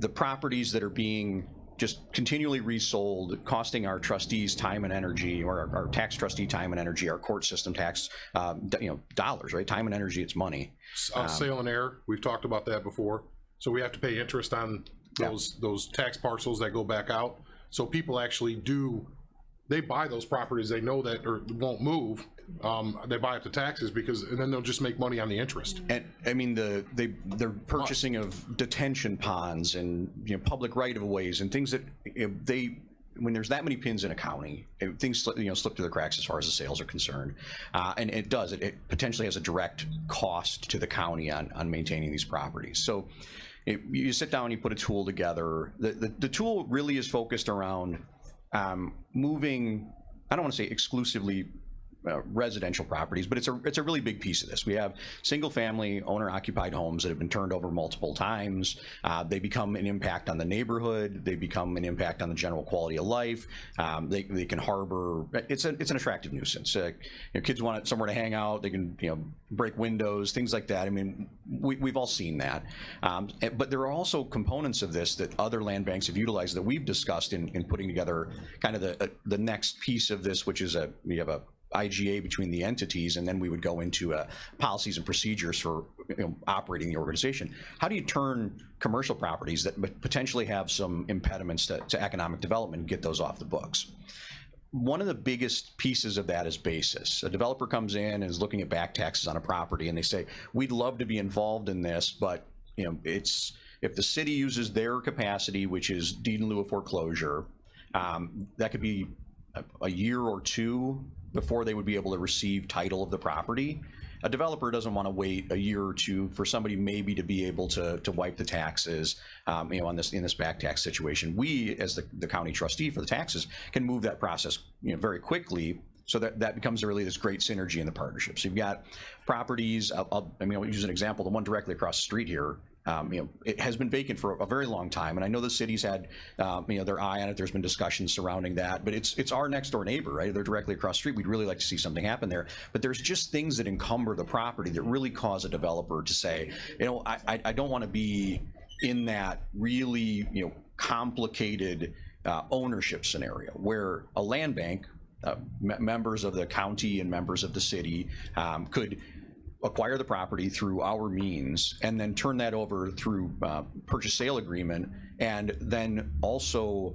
the properties that are being just continually resold, costing our trustees time and energy, or our tax trustee time and energy, our court system tax, dollars, right? Time and energy, it's money. Sale and error, we've talked about that before. So we have to pay interest on those tax parcels that go back out. So people actually they buy those properties they know that or won't move. They buy up the taxes and then they'll just make money on the interest. And I mean, they're purchasing of detention ponds and public right of ways and things that when there's that many pins in a county, things slip through the cracks as far as the sales are concerned, and it potentially has a direct cost to the county on maintaining these properties. So you sit down, you put a tool together. The tool really is focused around moving, I don't want to say exclusively residential properties, but it's a really big piece of this. We have single family owner occupied homes that have been turned over multiple times. They become an impact on the neighborhood. They become an impact on the general quality of life. They can harbor, it's an attractive nuisance. Kids want somewhere to hang out. They can break windows, things like that. I mean, we've all seen that. But there are also components of this that other land banks have utilized that we've discussed in putting together kind of the next piece of this, which is we have a IGA between the entities, and then we would go into policies and procedures for operating the organization. How do you turn commercial properties that potentially have some impediments to economic development and get those off the books? One of the biggest pieces of that is basis. A developer comes in and is looking at back taxes on a property, and they say, we'd love to be involved in this, but if the city uses their capacity, which is deed in lieu of foreclosure, that could be a year or two before they would be able to receive title of the property. A developer doesn't want to wait a year or two for somebody maybe to be able to wipe the taxes in this back tax situation. We, as the county trustee for the taxes, can move that process very quickly, so that becomes really this great synergy in the partnership. So you've got properties, I'll use an example, the one directly across the street here. It has been vacant for a very long time, and I know the city's had their eye on it. There's been discussions surrounding that, but it's our next door neighbor, right? They're directly across the street. We'd really like to see something happen there, but there's just things that encumber the property that really cause a developer to say, I don't want to be in that really complicated ownership scenario where a land bank, members of the county and members of the city could acquire the property through our means and then turn that over through purchase sale agreement, and then also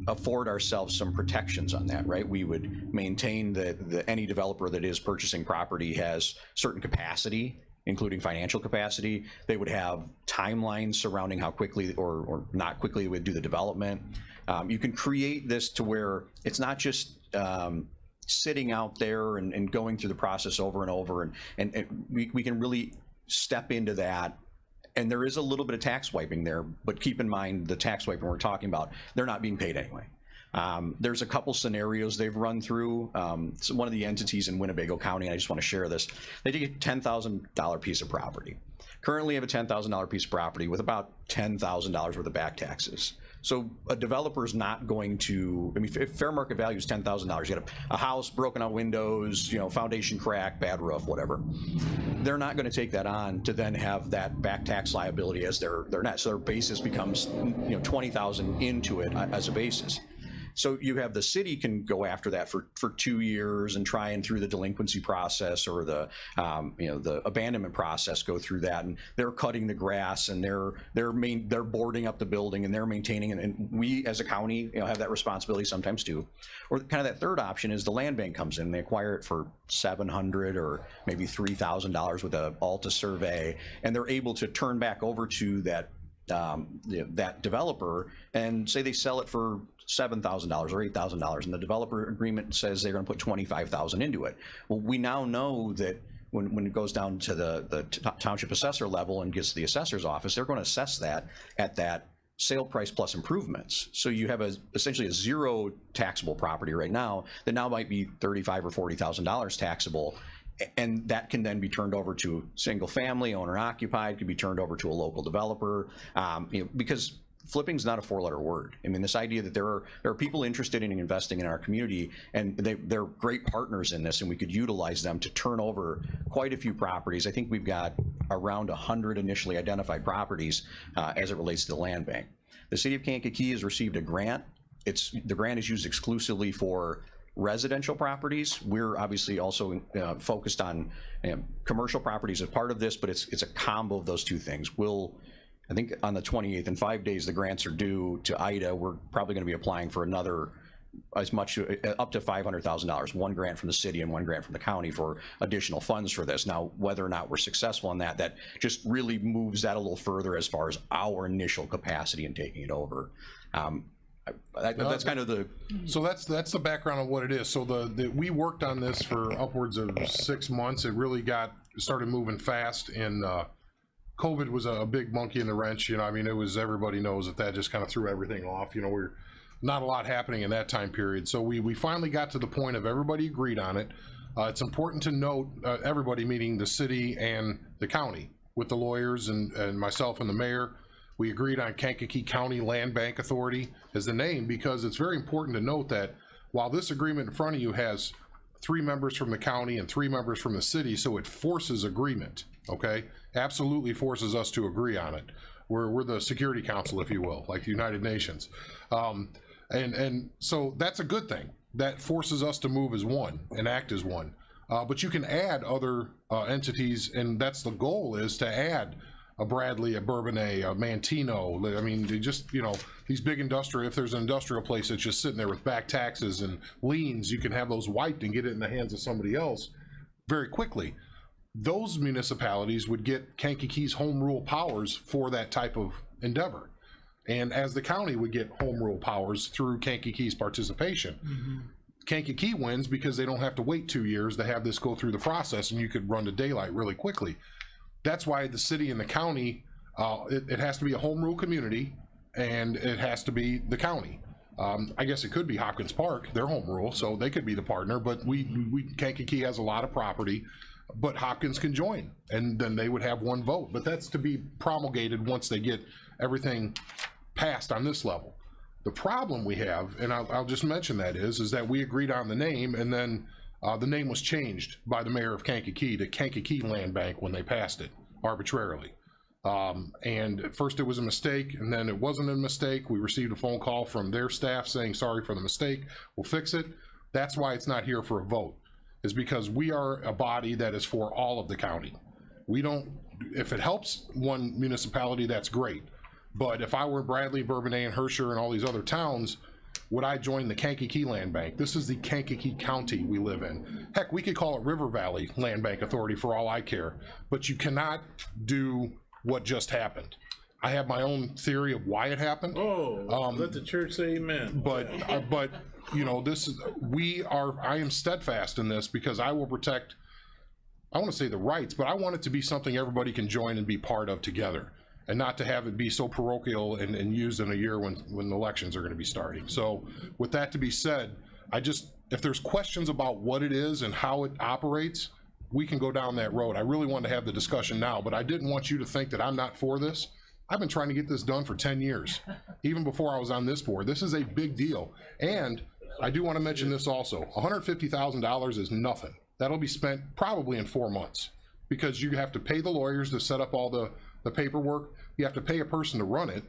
afford ourselves some protections on that, right? We would maintain that any developer that is purchasing property has certain capacity, including financial capacity. They would have timelines surrounding how quickly or not quickly they would do the development. You can create this to where it's not just sitting out there and going through the process over and over, and we can really step into that. And there is a little bit of tax wiping there, but keep in mind the tax wiping we're talking about, they're not being paid anyway. There's a couple scenarios they've run through. So one of the entities in Winnebago County, and I just want to share this, they take a $10,000 piece of property. currently have a $10,000 piece of property with about $10,000 worth of back taxes. So a developer's not going to, I mean, if fair market value is $10,000, you got a house, broken out windows, foundation crack, bad roof, whatever. They're not going to take that on to then have that back tax liability as their net. So their basis becomes, $20,000 into it as a basis. So you have the city can go after that for 2 years and try and through the delinquency process or the the abandonment process go through that, and they're cutting the grass and they're boarding up the building and they're maintaining, and we as a county have that responsibility sometimes too. Or kind of that third option is the land bank comes in, they acquire it for $700 or maybe $3,000 with a Alta survey, and they're able to turn back over to that developer and say they sell it for $7,000 or $8,000, and the developer agreement says they're going to put $25,000 into it. Well, we now know that when it goes down to the township assessor level and gets to the assessor's office, they're going to assess that at that sale price plus improvements. So you have essentially a zero taxable property right now that now might be $35,000 or $40,000 taxable. And that can then be turned over to single family, owner occupied, could be turned over to a local developer, because flipping is not a four-letter word. I mean, this idea that there are people interested in investing in our community, and they're great partners in this, and we could utilize them to turn over quite a few properties. I think we've got around 100 initially identified properties as it relates to the land bank. The city of Kankakee has received a grant. The grant is used exclusively for residential properties. We're obviously also focused on commercial properties as part of this, but it's a combo of those two things. I think on the 28th, in 5 days, the grants are due to IDA. We're probably going to be applying for another as much up to $500,000, one grant from the city and one grant from the county for additional funds for this. Now, whether or not we're successful in that just really moves that a little further as far as our initial capacity in taking it over. That's kind of the. So that's the background of what it is. So we worked on this for upwards of 6 months. It really started moving fast, and COVID was a big monkey in the wrench. I mean, everybody knows that just kind of threw everything off. We're not a lot happening in that time period. So we finally got to the point of everybody agreed on it. It's important to note, everybody, meaning the city and the county, with the lawyers and myself and the mayor, we agreed on Kankakee County Land Bank Authority as the name, because it's very important to note that while this agreement in front of you has 3 members from the county and 3 members from the city, so it forces agreement, okay? Absolutely forces us to agree on it. We're the Security Council, if you will, like the United Nations. And so that's a good thing. That forces us to move as one and act as one. But you can add other entities, and that's the goal, is to add a Bradley, a Bourbonnais, a Mantino. I mean, these big industrial, if there's an industrial place that's just sitting there with back taxes and liens, you can have those wiped and get it in the hands of somebody else very quickly. Those municipalities would get Kankakee's home rule powers for that type of endeavor. And as the county would get home rule powers through Kankakee's participation. Mm-hmm. Kankakee wins because they don't have to wait 2 years to have this go through the process, and you could run to daylight really quickly. That's why the city and the county, it has to be a home rule community, and it has to be the county. I guess it could be Hopkins Park, their home rule, so they could be the partner, but Kankakee has a lot of property, but Hopkins can join, and then they would have one vote. But that's to be promulgated once they get everything passed on this level. The problem we have, and I'll just mention that is that we agreed on the name, and then the name was changed by the mayor of Kankakee to Kankakee Land Bank when they passed it arbitrarily. And at first it was a mistake, and then it wasn't a mistake. We received a phone call from their staff saying, sorry for the mistake, we'll fix it. That's why it's not here for a vote, is because we are a body that is for all of the county. We don't, if it helps one municipality, that's great. But if I were Bradley, Bourbonnais, and Herscher, and all these other towns, would I join the Kankakee Land Bank? This is the Kankakee County we live in. Heck, we could call it River Valley Land Bank Authority for all I care. But you cannot do what just happened. I have my own theory of why it happened. Let the church say amen. But this is, I am steadfast in this, because I will protect, I want to say the rights, but I want it to be something everybody can join and be part of together, and not to have it be so parochial and used in a year when elections are going to be starting. So with that to be said, if there's questions about what it is and how it operates, we can go down that road. I really wanted to have the discussion now, but I didn't want you to think that I'm not for this. I've been trying to get this done for 10 years, even before I was on this board. This is a big deal. And I do want to mention this also. $150,000 is nothing. That'll be spent probably in 4 months, because you have to pay the lawyers to set up all the paperwork. You have to pay a person to run it,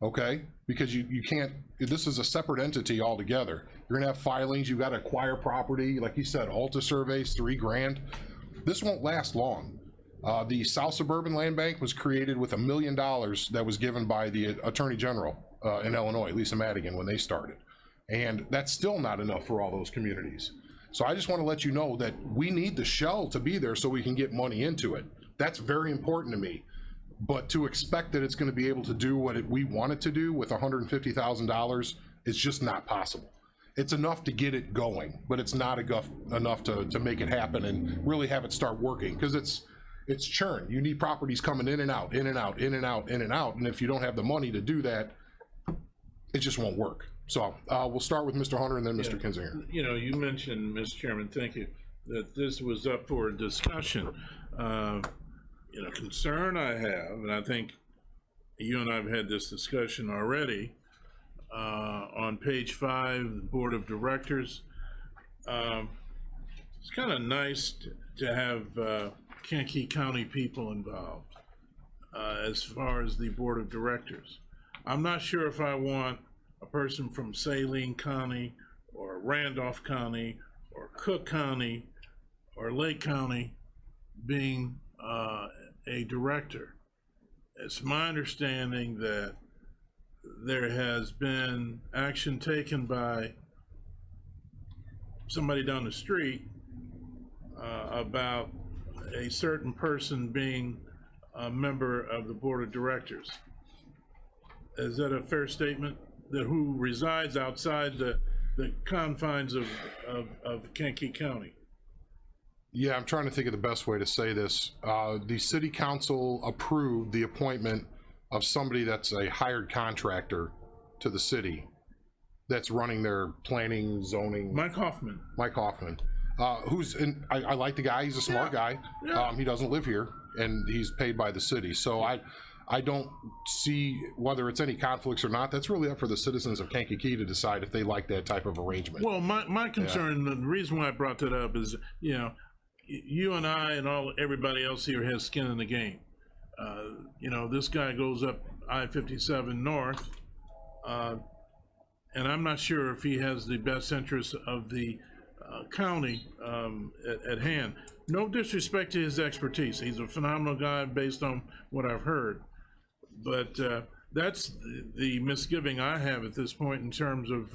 okay? Because you can't, this is a separate entity altogether. You're gonna have filings, you've got to acquire property, like you said, Alta surveys, $3 grand. This won't last long. The South Suburban Land Bank was created with $1 million that was given by the Attorney General in Illinois, Lisa Madigan, when they started. And that's still not enough for all those communities. So I just want to let you know that we need the shell to be there so we can get money into it. That's very important to me. But to expect that it's going to be able to do what we want it to do with $150,000 is just not possible. It's enough to get it going, but it's not enough to make it happen and really have it start working, because it's churn. You need properties coming in and out, in and out, in and out, in and out. And if you don't have the money to do that, it just won't work. So we'll start with Mr. Hunter and then Mr. Kinzinger. You know, you mentioned, Mr. Chairman, thank you, that this was up for discussion. You know, concern I have, and I think you and I have had this discussion already, on page 5, the Board of Directors. It's kind of nice to have Kankakee County people involved as far as the Board of Directors. I'm not sure if I want a person from Saline County or Randolph County or Cook County or Lake County being a director. It's my understanding that there has been action taken by somebody down the street about a certain person being a member of the Board of Directors. Is that a fair statement? That who resides outside the confines of Kankakee County? Yeah, I'm trying to think of the best way to say this. The city council approved the appointment of somebody that's a hired contractor to the city that's running their planning, zoning. Mike Hoffman. Mike Hoffman, who's in, I like the guy. He's a smart guy. Yeah. He doesn't live here, and he's paid by the city. So I don't see whether it's any conflicts or not. That's really up for the citizens of Kankakee to decide if they like that type of arrangement. Well, my concern, the reason why I brought that up is, you know, you and I and everybody else here has skin in the game. You know, this guy goes up I-57 north, and I'm not sure if he has the best interest of the county at hand. No disrespect to his expertise. He's a phenomenal guy based on what I've heard. But that's the misgiving I have at this point in terms of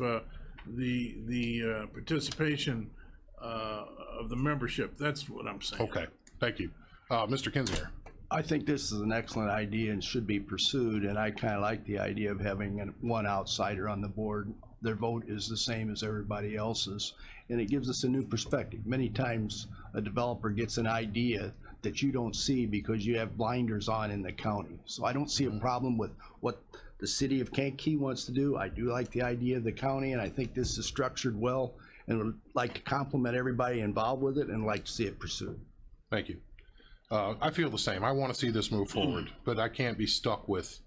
the participation of the membership. That's what I'm saying. Okay, thank you. Mr. Kinzinger. I think this is an excellent idea and should be pursued, and I kind of like the idea of having one outsider on the board. Their vote is the same as everybody else's, and it gives us a new perspective. Many times a developer gets an idea that you don't see because you have blinders on in the county. So I don't see a problem with what the city of Kankakee wants to do. I do like the idea of the county, and I think this is structured well, and would like to compliment everybody involved with it and like to see it pursued. Thank you. I feel the same. I want to see this move forward, but I can't be stuck with,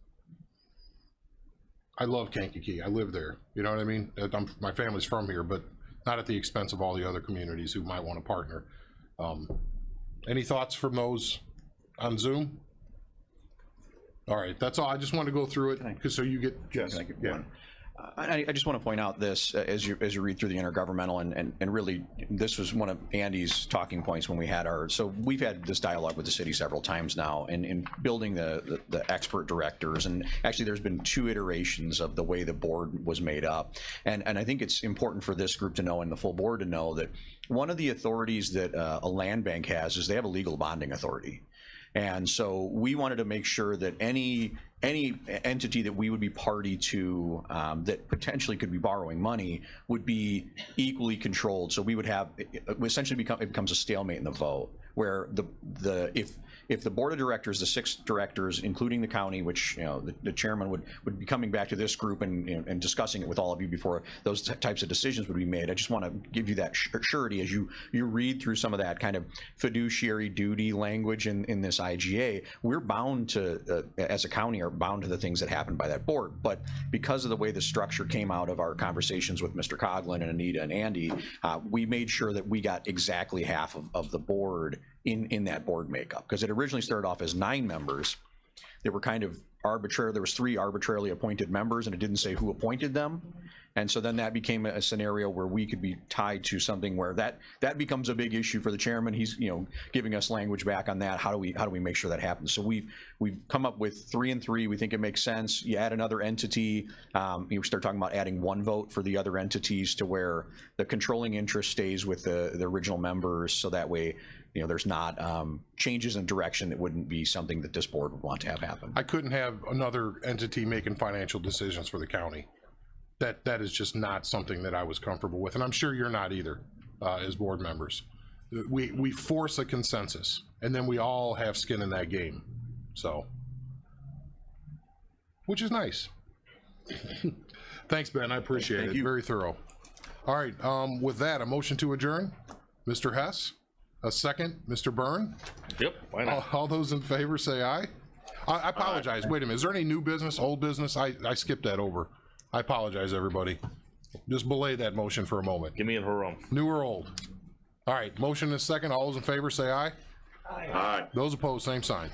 I love Kankakee. I live there. You know what I mean? My family's from here, but not at the expense of all the other communities who might want to partner. Any thoughts from those on Zoom? All right, that's all. I just want to go through it because so you get, yes. Can I get one? I just want to point out this as you read through the intergovernmental, and really this was one of Andy's talking points when we had so we've had this dialogue with the city several times now in building the expert directors, and actually there's been 2 iterations of the way the board was made up, and I think it's important for this group to know and the full board to know that one of the authorities that a land bank has is they have a legal bonding authority. And so we wanted to make sure that any any entity that we would be party to that potentially could be borrowing money would be equally controlled. So we would have, it essentially it becomes a stalemate in the vote, where if the board of directors, the 6 directors, including the county, which, you know, the chairman would be coming back to this group and, you know, and discussing it with all of you before those types of decisions would be made. I just want to give you that surety as you read through some of that kind of fiduciary duty language in this IGA. We're bound to, as a county, are bound to the things that happen by that board. But because of the way the structure came out of our conversations with Mr. Coughlin and Anita and Andy, we made sure that we got exactly half of the board in that board makeup, because it originally started off as 9 members. They were kind of arbitrary. There was 3 arbitrarily appointed members, and it didn't say who appointed them. And so then that became a scenario where we could be tied to something where that becomes a big issue for the chairman. He's, you know, giving us language back on that. How do we make sure that happens? So we've come up with 3 and 3. We think it makes sense. You add another entity. You start talking about adding 1 vote for the other entities to where the controlling interest stays with the original members. So that way, you know, there's not changes in direction that wouldn't be something that this board would want to have happen. I couldn't have another entity making financial decisions for the county. That is just not something that I was comfortable with, and I'm sure you're not either, as board members. We force a consensus, and then we all have skin in that game, so, which is nice. Thanks, Ben, I appreciate it. Very thorough. All right, with that, a motion to adjourn. Mr. Hess, a second. Mr. Byrne? Yep, why not? All those in favor say aye. I apologize. Wait a minute. Is there any new business, old business? I skipped that over. I apologize, everybody. Just belay that motion for a moment. Give me a hurrah. New or old? All right, motion is second. All those in favor say aye. Aye. Those opposed, same sign.